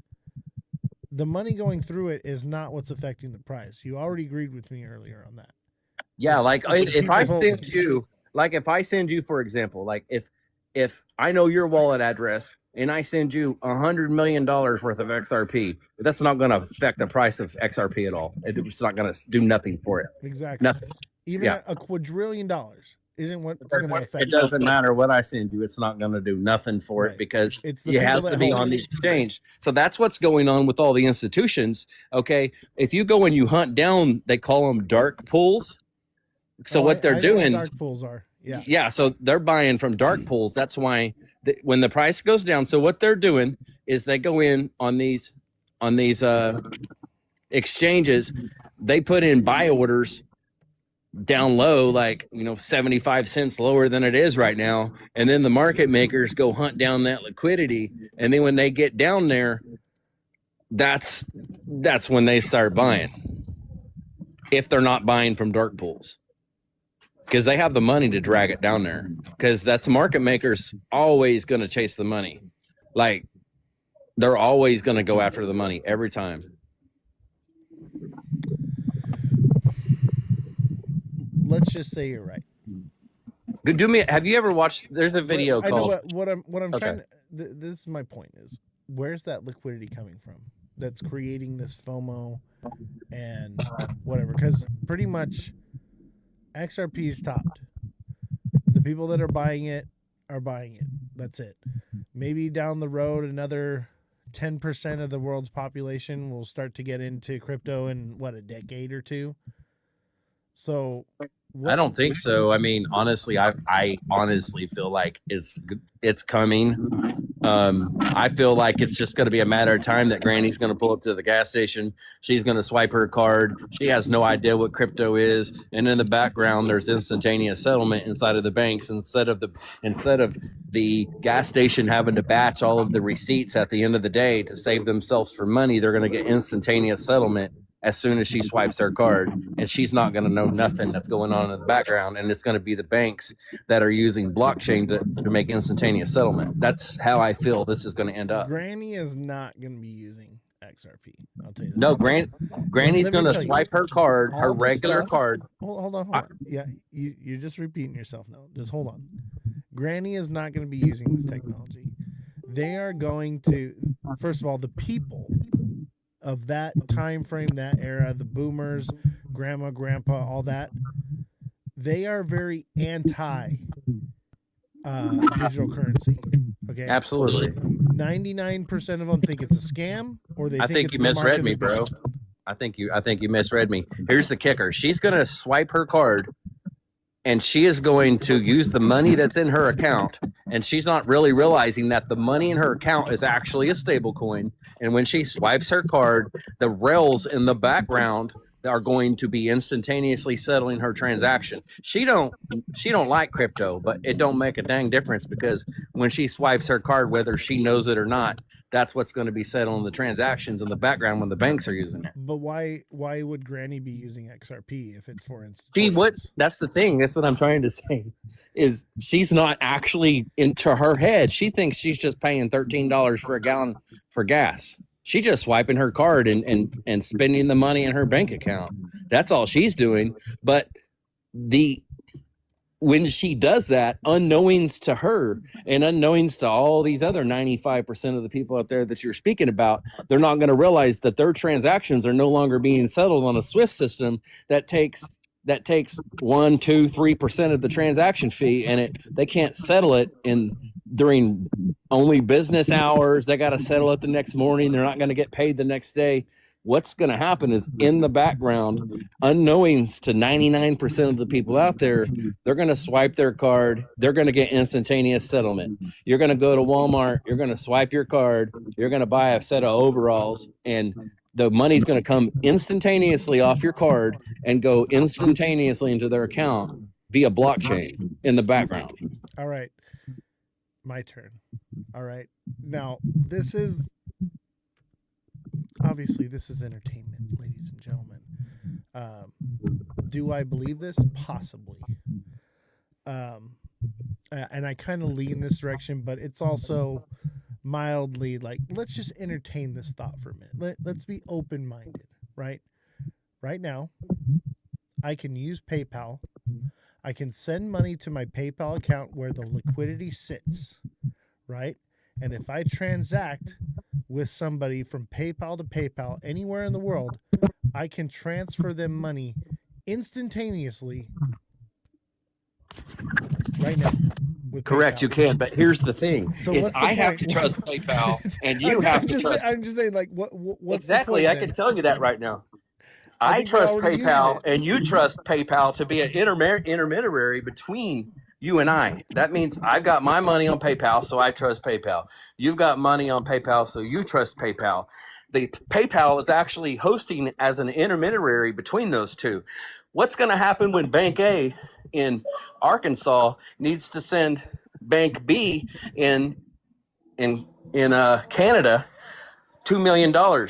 The money going through it is not what's affecting the price. You already agreed with me earlier on that. Yeah, like it's if I people- send you, for example, like if I know your wallet address and I send you $100 million worth of XRP, that's not going to affect the price of XRP at all. It's not going to do nothing for it. Exactly. Nothing. Even Yeah. a quadrillion dollars isn't what's going to affect. It doesn't matter what I send you; it's not going to do nothing for Right. it because It's the it people has that to be hold on it. the exchange. So that's what's going on with all the institutions. Okay, if you go and you hunt down, they call them dark pools. So what they're I know doing, dark pools are. Yeah. yeah. So they're buying from dark pools. That's why when the price goes down. So what they're doing is they go in on these exchanges. They put in buy orders down low, like 75 cents lower than it is right now, and then the market makers go hunt down that liquidity, and then when they get down there, that's when they start buying, if they're not buying from dark pools, because they have the money to drag it down there, because that's market makers always going to chase the money. Like, they're always going to go after the money every time. Let's just say you're right. Do me. Have you ever watched? There's a video I know called. what I'm Okay. trying to. This is my point: is where's that liquidity coming from that's creating this FOMO and whatever? Because pretty much XRP is topped. The people that are buying it are buying it. That's it. Maybe down the road, another 10% of the world's population will start to get into crypto in a decade or two. So I don't think so. I mean, honestly, I honestly feel like it's coming. I feel like it's just going to be a matter of time that Granny's going to pull up to the gas station. She's going to swipe her card. She has no idea what crypto is, and in the background, there's instantaneous settlement inside of the banks. Instead of the gas station having to batch all of the receipts at the end of the day to save themselves for money, they're going to get instantaneous settlement as soon as she swipes her card, and she's not going to know nothing that's going on in the background, and it's going to be the banks that are using blockchain to make instantaneous settlement. That's how I feel this is going to end up. Granny is not going to be using XRP. I'll tell you that. No, Granny's going to swipe her card, her All this regular stuff- card. Hold on. Yeah, you're just repeating yourself now. Just hold on. Granny is not going to be using this technology. They are going to, first of all, the people of that time frame, that era, the boomers, grandma, grandpa, all that, they are very anti digital currency. Okay, Absolutely. 99% of them think it's a scam, or they I think it's you the mark misread of me, the bro. beast. I think you misread me. Here's the kicker. She's going to swipe her card, and she is going to use the money that's in her account, and she's not really realizing that the money in her account is actually a stable coin. And when she swipes her card, the rails in the background are going to be instantaneously settling her transaction. She don't like crypto, but it don't make a dang difference, because when she swipes her card, whether she knows it or not, that's what's going to be settling the transactions in the background when the banks are using it. But why would Granny be using XRP if it's for She would. institutions? That's the thing. That's what I'm trying to say. Is she's not actually, into her head, she thinks she's just paying $13 for a gallon for gas. She just swiping her card and spending the money in her bank account. That's all she's doing. But when she does that, unknowings to her and unknowings to all these other 95% of the people out there that you're speaking about, they're not going to realize that their transactions are no longer being settled on a SWIFT system that takes 1%, 2%, 3% of the transaction fee, and they can't settle it during only business hours. They got to settle it the next morning. They're not going to get paid the next day. What's going to happen is, in the background, unknowings to 99% of the people out there, they're going to swipe their card. They're going to get instantaneous settlement. You're going to go to Walmart. You're going to swipe your card. You're going to buy a set of overalls, and the money's going to come instantaneously off your card and go instantaneously into their account via blockchain in the background. All right, my turn. All right, now this is entertainment, ladies and gentlemen. Do I believe this? Possibly. And I kind of lean this direction, but it's also mildly like, let's just entertain this thought for a minute. Let's be open-minded, right? Right now, I can use PayPal. I can send money to my PayPal account where the liquidity sits, right? And if I transact with somebody from PayPal to PayPal anywhere in the world, I can transfer them money instantaneously right now. With Correct, PayPal. you can. But here's the thing: So is what's the I have point? to trust PayPal, and you have to trust. I'm just saying, like, what's Exactly, the I point, can tell you that right now. I I think we're trust already using PayPal, it. and you trust PayPal to be an intermediary between you and I. That means I've got my money on PayPal, so I trust PayPal. You've got money on PayPal, so you trust PayPal. The PayPal is actually hosting as an intermediary between those two. What's going to happen when Bank A in Arkansas needs to send Bank B in Canada $2 million?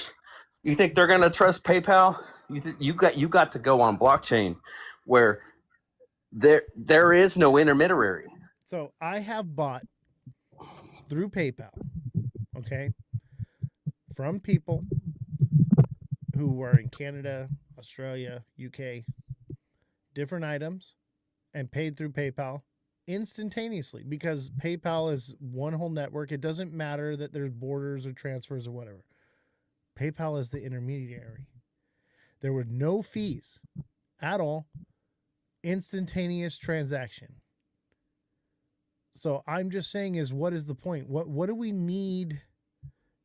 You think they're going to trust PayPal? You got to go on blockchain where there is no intermediary. So I have bought through PayPal, okay, from people who are in Canada, Australia, UK, different items, and paid through PayPal instantaneously because PayPal is one whole network. It doesn't matter that there's borders or transfers or whatever. PayPal is the intermediary. There were no fees at all. Instantaneous transaction. So I'm just saying is what is the point? What do we need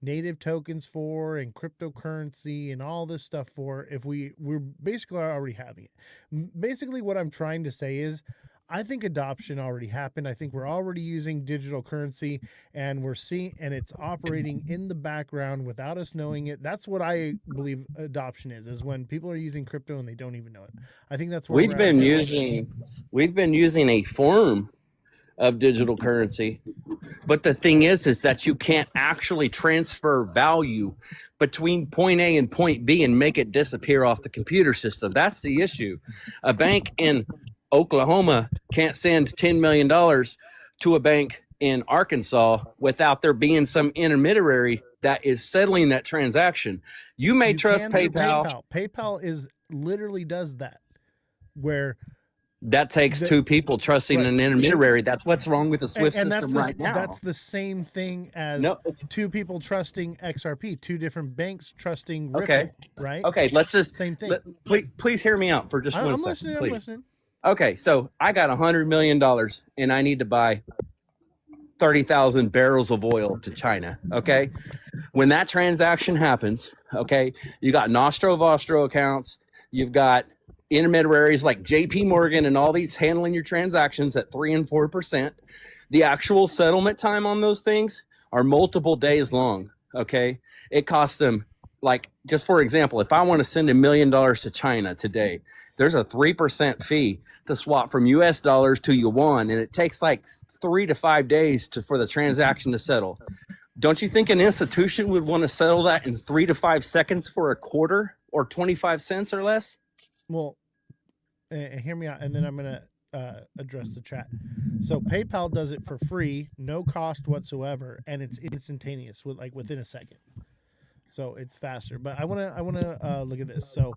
native tokens for and cryptocurrency and all this stuff for if we're basically already having it? Basically what I'm trying to say is I think adoption already happened. I think we're already using digital currency and we're seeing and it's operating in the background without us knowing it. That's what I believe adoption is when people are using crypto and they don't even know it. I think that's where we've been using a form of digital currency, but the thing is that you can't actually transfer value between point A and point B and make it disappear off the computer system. That's the issue. A bank in Oklahoma can't send $10 million to a bank in Arkansas without there being some intermediary that is settling that transaction. You may trust PayPal. PayPal is literally does that where that takes two people trusting an intermediary. That's what's wrong with the SWIFT system right now. That's the same thing as two people trusting XRP, two different banks trusting Ripple, right? Okay, let's just same thing. Please hear me out for just 1 second. I'm listening. Okay, so I got $100 million and I need to buy 30,000 barrels of oil to China. Okay, when that transaction happens, okay, you got Nostro Vostro accounts, you've got intermediaries like JP Morgan and all these handling your transactions at 3% and 4%. The actual settlement time on those things are multiple days long. Okay. It costs them, like, just for example, if I want to send $1 million to China today, there's a 3% fee to swap from US dollars to yuan. And it takes like 3 to 5 days for the transaction to settle. Don't you think an institution would want to settle that in 3 to 5 seconds for a quarter or 25 cents or less? Well, hear me out, and then I'm going to address the chat. So PayPal does it for free, no cost whatsoever, and it's instantaneous, within a second. So it's faster. But I want to look at this. So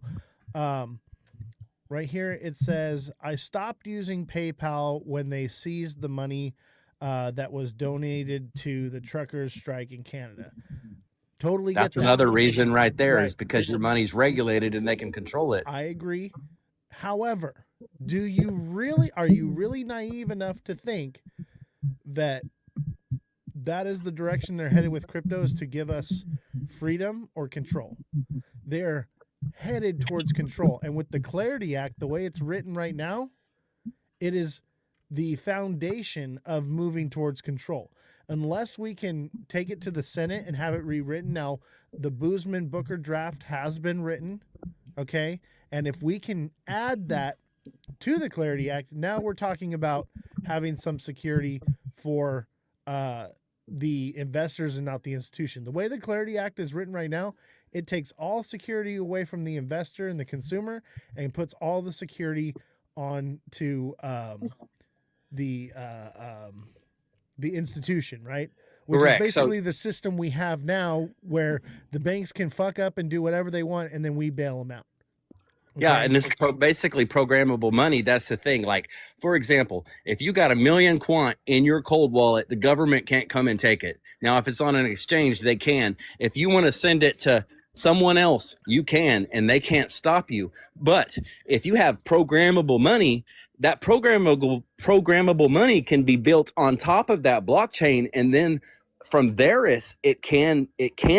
right here it says I stopped using PayPal when they seized the money that was donated to the truckers' strike in Canada. Totally get that. That's another reason right there is because your money's regulated and they can control it. I agree. However, are you really naive enough to think that is the direction they're headed with crypto, is to give us freedom or control? They're headed towards control. And with the Clarity Act, the way it's written right now, it is the foundation of moving towards control. Unless we can take it to the Senate and have it rewritten. Now, the Boozman-Booker draft has been written, okay? And if we can add that to the Clarity Act, now we're talking about having some security for the investors and not the institution. The way the Clarity Act is written right now, it takes all security away from the investor and the consumer and puts all the security on to the institution, right? Which Correct. is basically the system we have now where the banks can fuck up and do whatever they want and then we bail them out. Yeah, Okay. and it's basically programmable money. That's the thing. Like, for example, if you got 1,000,000 quant in your cold wallet, the government can't come and take it. Now, if it's on an exchange, they can. If you want to send it to someone else, you can, and they can't stop you. But if you have programmable money, that programmable money can be built on top of that blockchain, and then from there, it can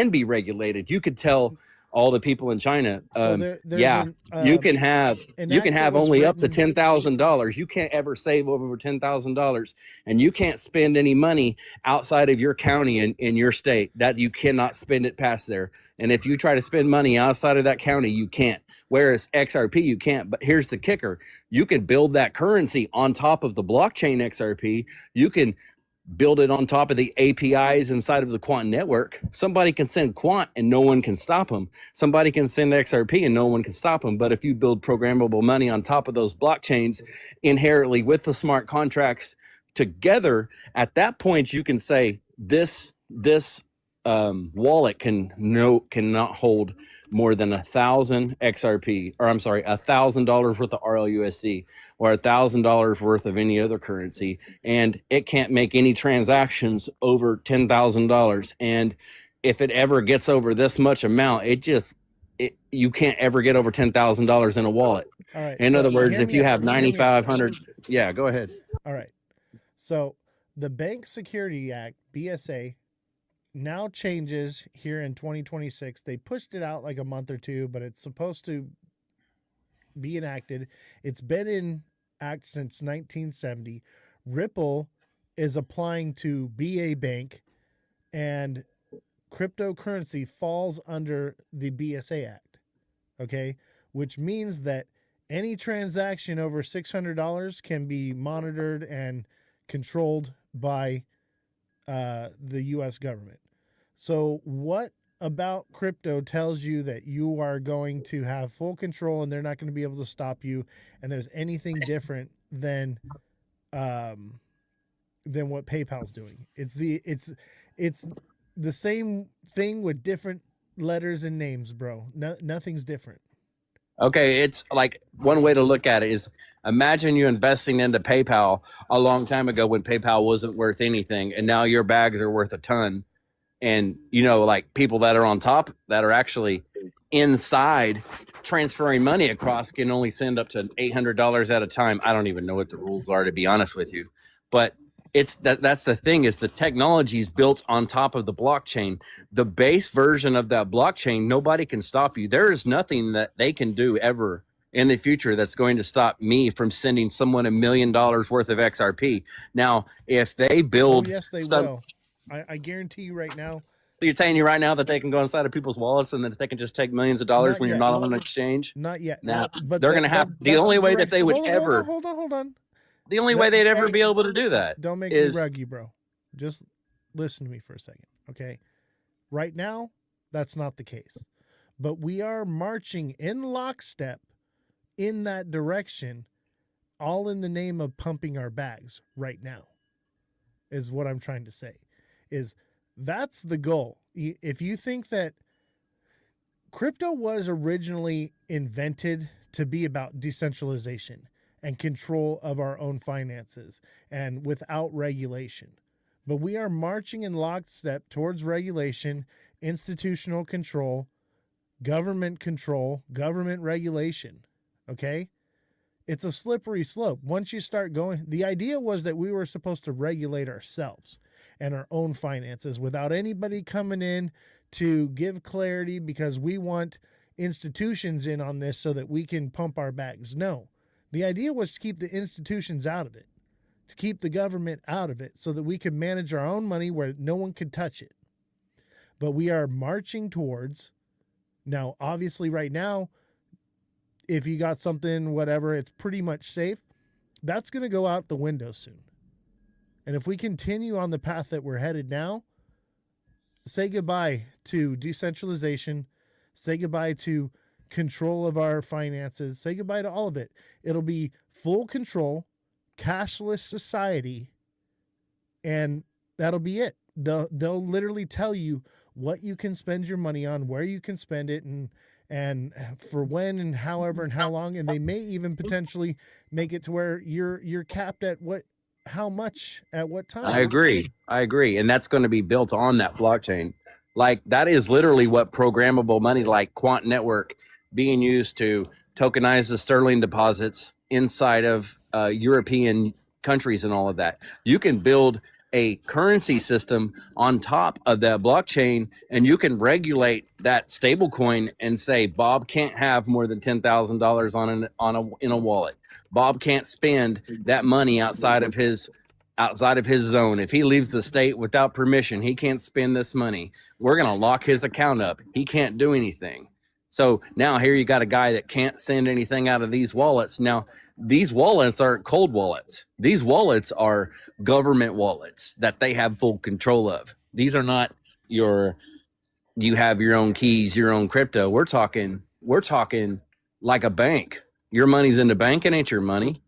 be regulated. You could tell all the people in China, So there's yeah, you can have an you can act that have was only up to written. $10,000. You can't ever save over $10,000, and you can't spend any money outside of your county in your state. That you cannot spend it past there. And if you try to spend money outside of that county, you can't. Whereas XRP, you can't. But here's the kicker: you can build that currency on top of the blockchain XRP. You can build it on top of the APIs inside of the quant network. Somebody can send quant and no one can stop them. Somebody can send XRP and no one can stop them. But if you build programmable money on top of those blockchains inherently with the smart contracts together, at that point you can say this wallet cannot hold more than 1,000 XRP, or I'm sorry, $1,000 worth of RLUSD or $1,000 worth of any other currency, and it can't make any transactions over $10,000. And if it ever gets over this much amount, you can't ever get over $10,000 in a wallet. All right. In so other words, hear if me you out, have hear me out. 9,500, yeah, go ahead. All right. So the Bank Security Act, BSA, now changes here in 2026. They pushed it out like a month or two, but it's supposed to be enacted. It's been in act since 1970. Ripple is applying to be a bank, and cryptocurrency falls under the BSA Act. Okay, which means that any transaction over $600 can be monitored and controlled by the U.S. government. So, what about crypto tells you that you are going to have full control and they're not going to be able to stop you? And there's anything different than what PayPal's doing? It's the same thing with different letters and names, bro. Nothing's different. Okay, it's like one way to look at it is imagine you investing into PayPal a long time ago when PayPal wasn't worth anything, and now your bags are worth a ton. And like people that are on top that are actually inside transferring money across can only send up to $800 at a time. I don't even know what the rules are, to be honest with you, but that's the thing, is the technology is built on top of the blockchain. The base version of that blockchain, nobody can stop you. There is nothing that they can do ever in the future that's going to stop me from sending someone $1 million worth of XRP. Now, if they build, yes, they will. I guarantee you right now. You're telling you right now that they can go inside of people's wallets and that they can just take millions of dollars when you're not on an exchange? Not yet. Now, but they're going to have the only way that they would ever. Hold on. The only way they'd ever be able to do that. Don't make me ruggy, bro. Just listen to me for a second, okay? Right now, that's not the case. But we are marching in lockstep in that direction, all in the name of pumping our bags right now, is what I'm trying to say. That's the goal. If you think that crypto was originally invented to be about decentralization and control of our own finances and without regulation, but we are marching in lockstep towards regulation, institutional control, government regulation. Okay? It's a slippery slope. Once you start going, the idea was that we were supposed to regulate ourselves and our own finances without anybody coming in to give clarity, because we want institutions in on this so that we can pump our bags. No, the idea was to keep the institutions out of it, to keep the government out of it so that we could manage our own money where no one could touch it. But we are marching towards, now, obviously right now, if you got something, whatever, it's pretty much safe. That's going to go out the window soon. And if we continue on the path that we're headed now, say goodbye to decentralization, say goodbye to control of our finances, say goodbye to all of it. It'll be full control, cashless society, and that'll be it. They'll literally tell you what you can spend your money on, where you can spend it, and and for when and however and how long, and they may even potentially make it to where you're capped at how much at what time. I agree, and that's going to be built on that blockchain. Like that is literally what programmable money, like Quant Network, being used to tokenize the sterling deposits inside of European countries and all of that. You can build a currency system on top of that blockchain, and you can regulate that stable coin and say Bob can't have more than $10,000 in a wallet. Bob can't spend that money outside of his zone. If he leaves the state without permission, he can't spend this money. We're going to lock his account up. He can't do anything. So now here you got a guy that can't send anything out of these wallets. Now, these wallets aren't cold wallets. These wallets are government wallets that they have full control of. These are not you have your own keys, your own crypto. We're talking like a bank. Your money's in the bank, and ain't your money.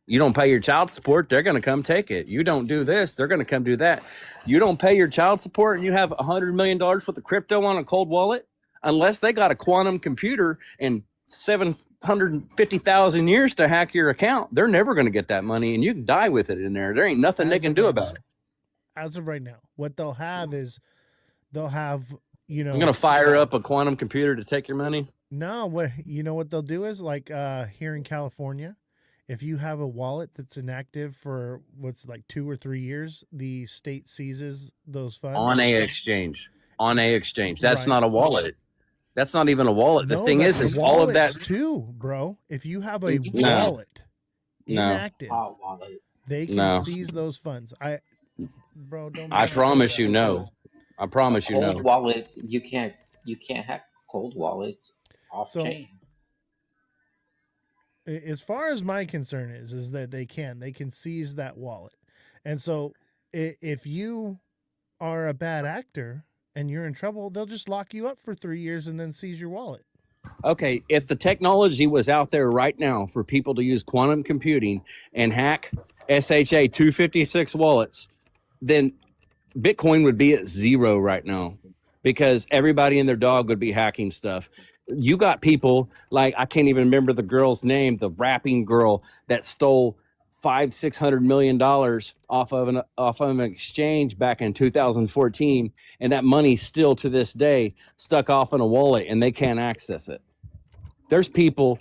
You don't pay your child support, they're going to come take it. You don't do this, they're going to come do that. You don't pay your child support and you have $100 million worth of crypto on a cold wallet, unless they got a quantum computer and 750,000 years to hack your account, they're never going to get that money, and you can die with it in there. There ain't nothing they can do about it. As of right now, what they'll have is I'm going to fire up a quantum computer to take your money. No, what they'll do is like here in California, if you have a wallet that's inactive for what's like 2 or 3 years, the state seizes those funds on a exchange. That's right. Not a wallet. That's not even a wallet. The thing is all of that too, bro. If you have a wallet inactive, they can seize those funds. I promise you no. I promise you no. Cold wallet, you can't hack cold wallets off chain. As far as my concern is that they can seize that wallet. And so if you are a bad actor and you're in trouble, they'll just lock you up for 3 years and then seize your wallet. Okay, if the technology was out there right now for people to use quantum computing and hack SHA 256 wallets, then Bitcoin would be at zero right now, because everybody and their dog would be hacking stuff. You got people like, I can't even remember the girl's name, the rapping girl that stole $500-600 million off of an exchange back in 2014, and that money's still to this day stuck off in a wallet and they can't access it. There's people,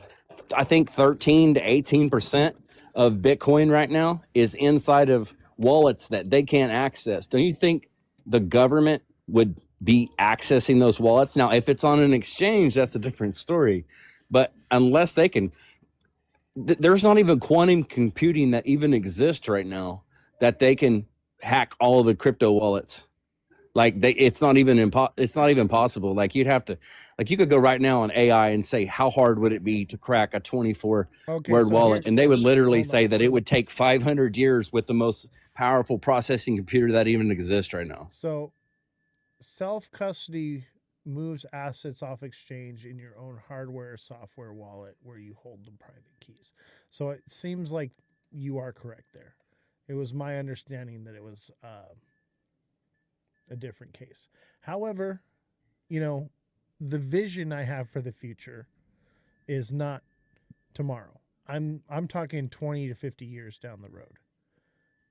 I think 13 to 18% of Bitcoin right now is inside of wallets that they can't access. Don't you think the government would be accessing those wallets? Now, if it's on an exchange, that's a different story. But unless they can, there's not even quantum computing that even exists right now that they can hack all of the crypto wallets. Like it's not even possible. Like you'd have to, like you could go right now on AI and say, how hard would it be to crack a 24 word wallet? And they would literally say that it would take 500 years with the most powerful processing computer that even exists right now. So self-custody moves assets off exchange in your own hardware software wallet where you hold the private keys. So it seems like you are correct there. It was my understanding that it was a different case. However, the vision I have for the future is not tomorrow. I'm talking 20 to 50 years down the road.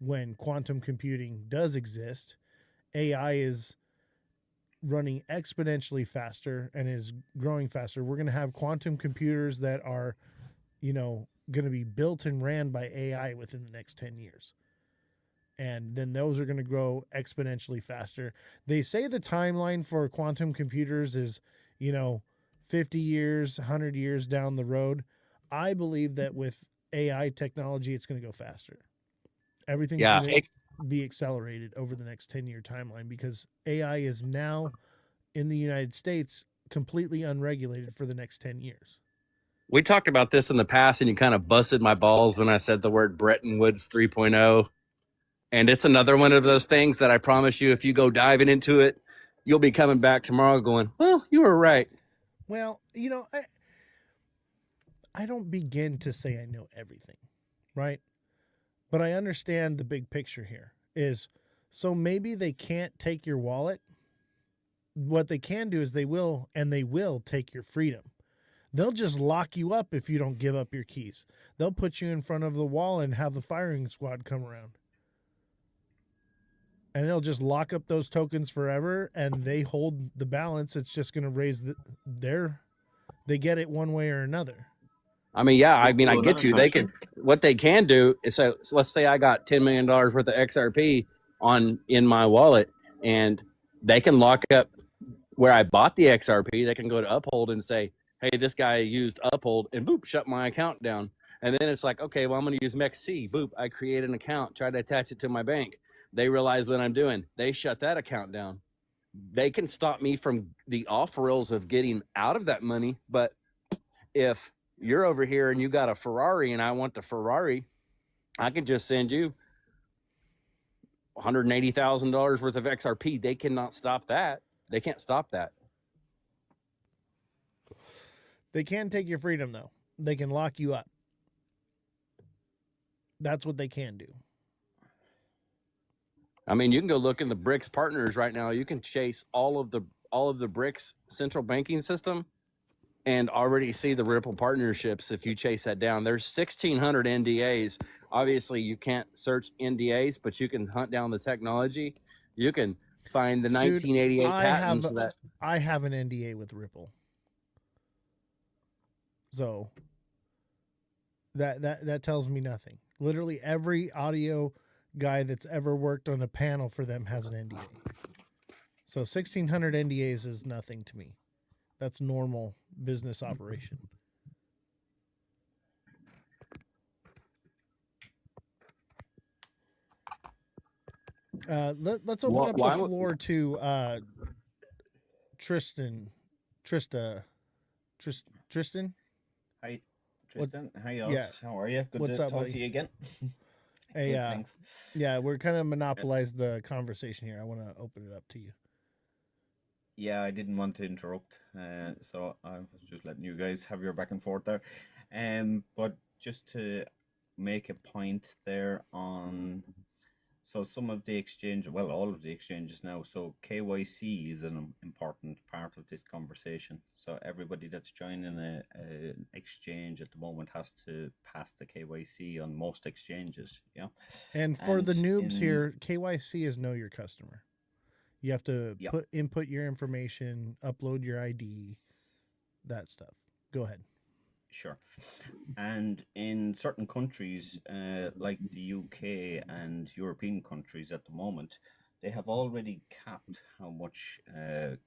When quantum computing does exist, AI is running exponentially faster and is growing faster. We're going to have quantum computers that are, going to be built and ran by AI within the next 10 years. And then those are going to grow exponentially faster. They say the timeline for quantum computers is, 50 years, 100 years down the road. I believe that with AI technology, it's going to go faster. Everything's going to be accelerated over the next 10-year timeline, because AI is now in the United States completely unregulated for the next 10 years. We talked about this in the past, and you kind of busted my balls when I said the word Bretton Woods 3.0. And it's another one of those things that I promise you, if you go diving into it, you'll be coming back tomorrow going, well, you were right. Well, I don't begin to say I know everything, right? But I understand the big picture here is, so maybe they can't take your wallet. what they can do is they will take your freedom. They'll just lock you up if you don't give up your keys. They'll put you in front of the wall and have the firing squad come around. And they'll just lock up those tokens forever, and they hold the balance. It's just going to raise they get it one way or another. I mean, yeah, I So get you. They can, what they can do is, so let's say I got $10 million worth of XRP in my wallet, and they can lock up where I bought the XRP. They can go to Uphold and say, hey, this guy used Uphold, and boop, shut my account down. And then it's like, okay, well, I'm going to use MEXC. Boop, I create an account, try to attach it to my bank. They realize what I'm doing. They shut that account down. They can stop me from the off rails of getting out of that money. But if you're over here and you got a Ferrari and I want the Ferrari, I can just send you $180,000 worth of XRP. They cannot stop that. They can't stop that. They can take your freedom, though. They can lock you up. That's what they can do. I mean, you can go look in the BRICS partners right now. You can chase all of the BRICS central banking system and already see the Ripple partnerships if you chase that down. There's 1,600 NDAs. Obviously, you can't search NDAs, but you can hunt down the technology. You can find the 1988 patents. I have an NDA with Ripple. So that tells me nothing. Literally every audio guy that's ever worked on a panel for them has an NDA. So 1,600 NDAs is nothing to me. That's normal business operation. Let's open up the floor to Tristan. Tristan? Hi, Tristan. Hi, Oz. Yeah. How are you? Good What's to up, talk buddy? to you again. Hey, Good, thanks. Yeah, we're kind of monopolized the conversation here. I want to open it up to you. Yeah, I didn't want to interrupt, so I was just letting you guys have your back and forth there. But just to make a point there on, so some of the exchange, well, all of the exchanges now. So KYC is an important part of this conversation. So everybody that's joining an exchange at the moment has to pass the KYC on most exchanges. Yeah. And for the noobs here, KYC is know your customer. You have to input your information, upload your ID, that stuff. Go ahead. Sure. And in certain countries, like the UK and European countries at the moment, they have already capped how much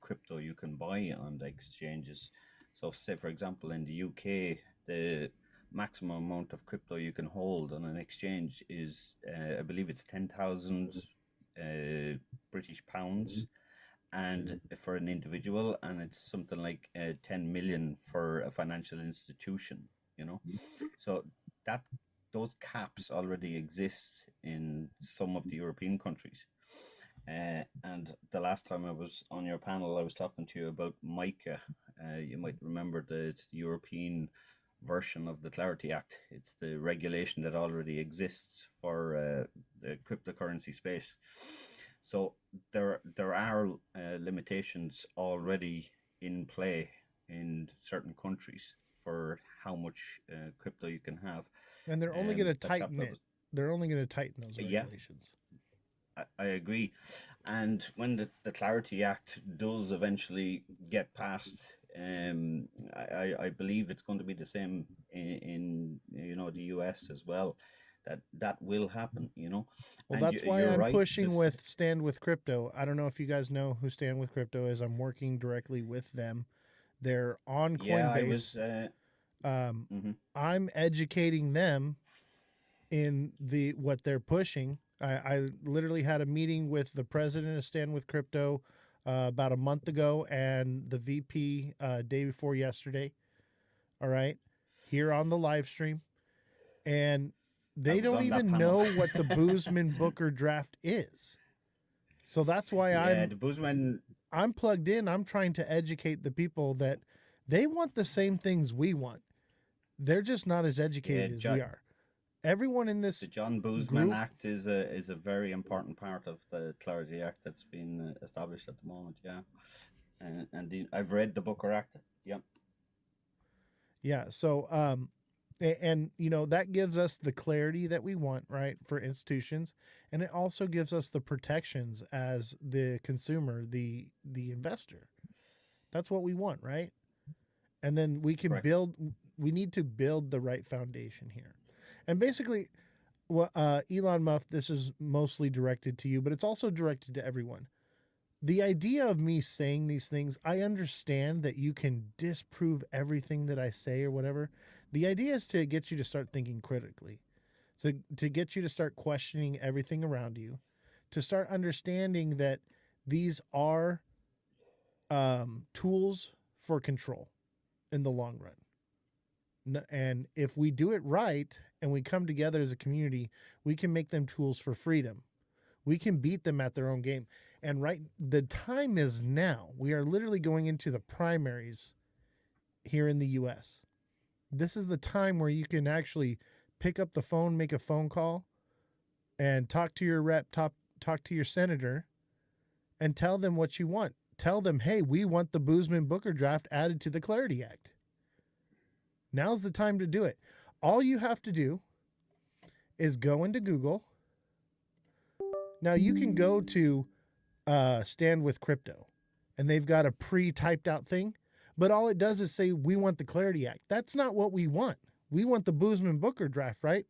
crypto you can buy on the exchanges. So say, for example, in the UK, the maximum amount of crypto you can hold on an exchange is, I believe it's 10,000 British pounds. And for an individual, and it's something like 10 million for a financial institution, you know. So those caps already exist in some of the European countries. And the last time I was on your panel, I was talking to you about MICA. You might remember it's the European version of the Clarity Act. It's the regulation that already exists for the cryptocurrency space. So there are limitations already in play in certain countries for how much crypto you can have, and they're only going to tighten it. They're only going to tighten those regulations. Yeah, I agree. And when the Clarity Act does eventually get passed, I believe it's going to be the same in the US as well. That will happen, you know. Well, that's why I'm pushing with Stand With Crypto. I don't know if you guys know who Stand With Crypto is. I'm working directly with them. They're on Coinbase. Yeah, I'm educating them in what they're pushing. I literally had a meeting with the president of Stand With Crypto about a month ago, and the VP day before yesterday. All right, here on the live stream, and they don't even know what the Boozman Booker draft is. So that's why I'm plugged in. I'm trying to educate the people that they want the same things we want. They're just not as educated as we are. Everyone in this the John Boozman Act is a very important part of the Clarity Act that's been established at the moment. Yeah. I've read the book Aracta. Yep. Yeah. So, and you know that gives us the clarity that we want, right, for institutions, and it also gives us the protections as the consumer, the investor. That's what we want, right? And then we can Correct. build. We need to build the right foundation here, and basically, Elon Musk. This is mostly directed to you, but it's also directed to everyone. The idea of me saying these things, I understand that you can disprove everything that I say or whatever. The idea is to get you to start thinking critically, to get you to start questioning everything around you, to start understanding that these are tools for control in the long run. And if we do it right and we come together as a community, we can make them tools for freedom. We can beat them at their own game. And right, the time is now. We are literally going into the primaries here in the US. This is the time where you can actually pick up the phone, make a phone call, and talk to your rep, talk to your senator, and tell them what you want. Tell them, hey, we want the Boozman Booker draft added to the Clarity Act. Now's the time to do it. All you have to do is go into Google. Now you can go to Stand with Crypto, and they've got a pre-typed out thing, but all it does is say we want the Clarity Act. That's not what we want. We want the Boozman Booker draft, right?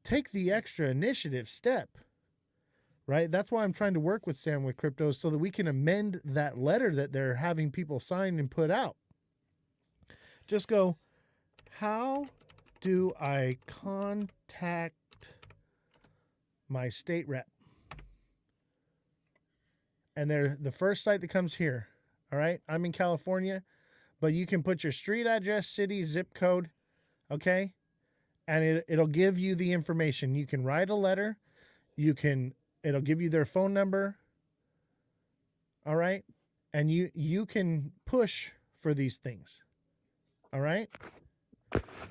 Take the extra initiative step, right? That's why I'm trying to work with Stand with Crypto so that we can amend that letter that they're having people sign and put out. Just go, how do I contact my state rep? And they're the first site that comes here. All right. I'm in California, but you can put your street address, city, zip code. Okay. And it'll give you the information. You can write a letter. It'll give you their phone number. All right. And you can push for these things. All right.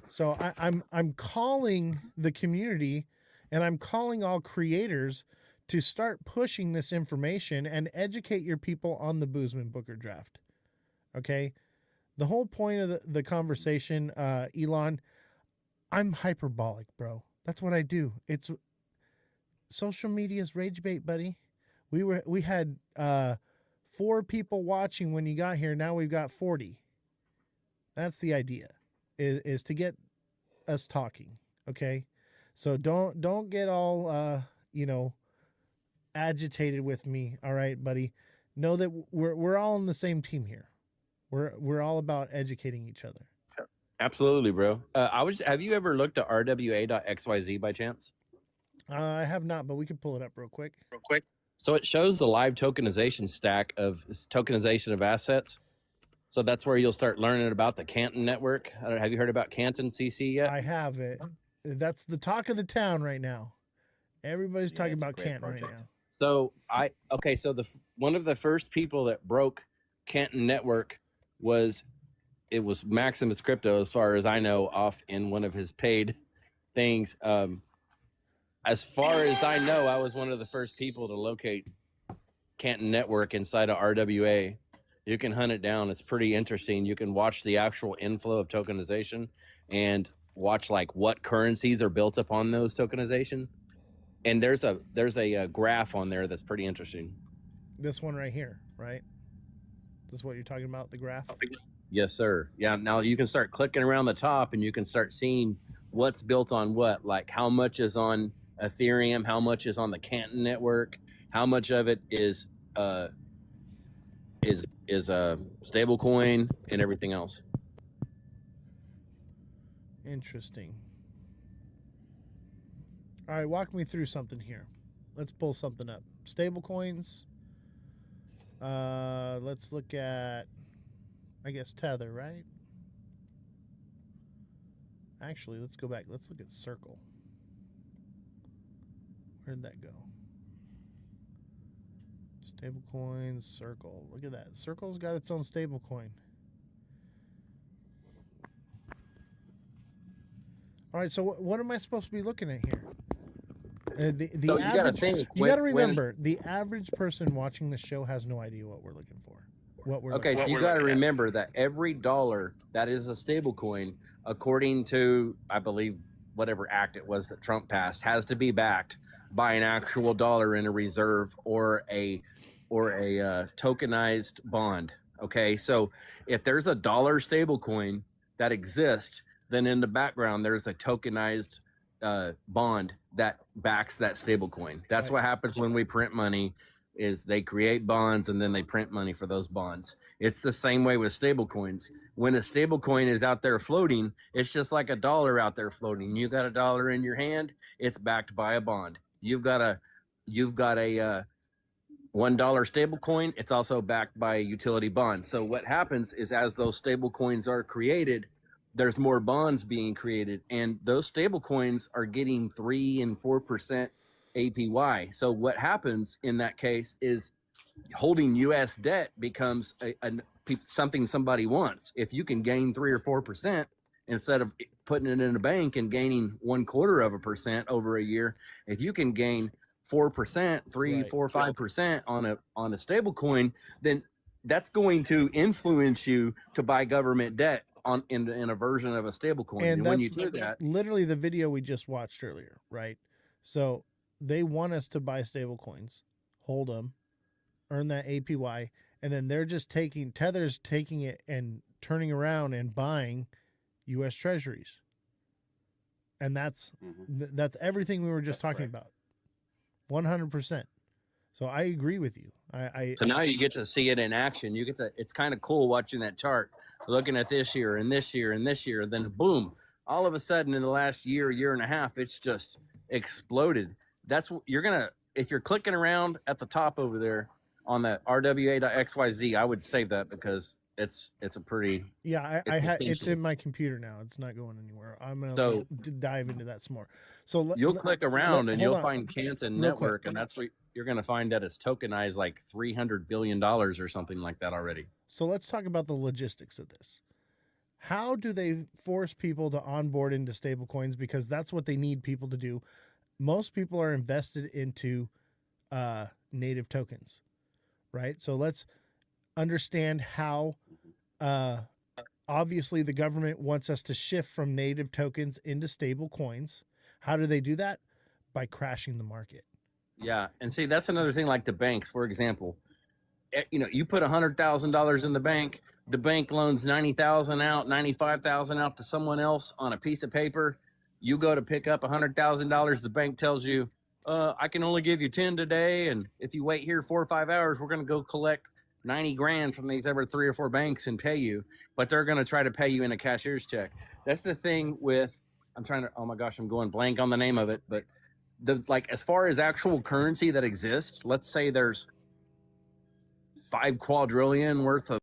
So I'm calling the community, and I'm calling all creators to start pushing this information and educate your people on the Boozman Booker draft. Okay. The whole point of the conversation, Elon, I'm hyperbolic, bro. That's what I do. It's social media's rage bait, buddy. We had 4 people watching when you got here. Now we've got 40. That's the idea, is to get us talking. Okay. So don't get all, agitated with me. All right, buddy. Know that we're all on the same team here. We're all about educating each other. Absolutely, bro. Have you ever looked at rwa.xyz by chance? I have not, but we can pull it up real quick. So it shows the live tokenization stack of tokenization of assets. So that's where you'll start learning about the Canton network. Have you heard about Canton CC yet? I have it. That's the talk of the town right now. Everybody's talking it's a about great Canton project. right now. So one of the first people that broke Canton network was Maximus Crypto, as far as I know, off in one of his paid things. As far as I know, I was one of the first people to locate Canton network inside of RWA. You can hunt it down. It's pretty interesting. You can watch the actual inflow of tokenization and watch like what currencies are built upon those tokenization. And there's a graph on there that's pretty interesting. This one right here, right? This is what you're talking about, the graph? Yes, sir. Yeah, now you can start clicking around the top and you can start seeing what's built on what, like how much is on Ethereum, how much is on the Canton network, how much of it is a stable coin, and everything else. Interesting. All right, walk me through something here. Let's pull something up. Stable coins. Let's look at, I guess, Tether, right? Actually, let's go back. Let's look at Circle. Where'd that go? Stable coins, Circle. Look at that. Circle's got its own stable coin. All right, so what am I supposed to be looking at here? So you got to think. You got to remember, the average person watching the show has no idea what we're looking for. what we're Okay, so you got to remember that every dollar that is a stable coin, according to, I believe, whatever act it was that Trump passed, has to be backed by an actual dollar in a reserve or a tokenized bond. Okay, so if there's a dollar stable coin that exists, then in the background there's a tokenized bond that backs that stable coin. That's Right. what happens when we print money, is they create bonds and then they print money for those bonds. It's the same way with stable coins. When a stable coin is out there floating, it's just like a dollar out there floating. You got a dollar in your hand, it's backed by a bond. You've got a $1 stable coin, it's also backed by a utility bond. So what happens is, as those stable coins are created, there's more bonds being created, and those stable coins are getting 3 and 4% APY. So what happens in that case is holding U.S. debt becomes something somebody wants. If you can gain 3 or 4% instead of putting it in a bank and gaining 0.25% over a year, if you can gain 4%, 3, Right. 4, 5% on a stable coin, then that's going to influence you to buy government debt in a version of a stable coin. And when you that's do that, literally the video we just watched earlier, right? So they want us to buy stable coins, hold them, earn that APY, and then they're just Tether's taking it and turning around and buying U.S. Treasuries. And that's everything we were just talking about. 100%. So I agree with you. So now you get to see it in action. It's kind of cool watching that chart, looking at this year and this year and this year, and then boom, all of a sudden in the last year and a half, it's just exploded. That's what you're gonna, if you're clicking around at the top over there on that rwa.xyz, I would save that because it's a pretty, it's in my computer now. It's not going anywhere. I'm gonna dive into that some more. So you'll click around and you'll on. find Canton Real Network, quick. and that's what you're going to find that it's tokenized like $300 billion or something like that already. So let's talk about the logistics of this. How do they force people to onboard into stablecoins? Because that's what they need people to do. Most people are invested into native tokens, right? So let's understand how obviously the government wants us to shift from native tokens into stable coins. How do they do that? By crashing the market. Yeah, and see, that's another thing. Like the banks, for example, you put $100,000 in the bank loans 90,000 out, 95,000 out to someone else on a piece of paper. You go to pick up $100,000, the bank tells you, I can only give you 10 today, and if you wait here 4 or 5 hours, we're going to go collect 90 grand from these other 3 or 4 banks and pay you, but they're going to try to pay you in a cashier's check. That's the thing with, oh my gosh, I'm going blank on the name of it, but as far as actual currency that exists, let's say there's 5 quadrillion worth of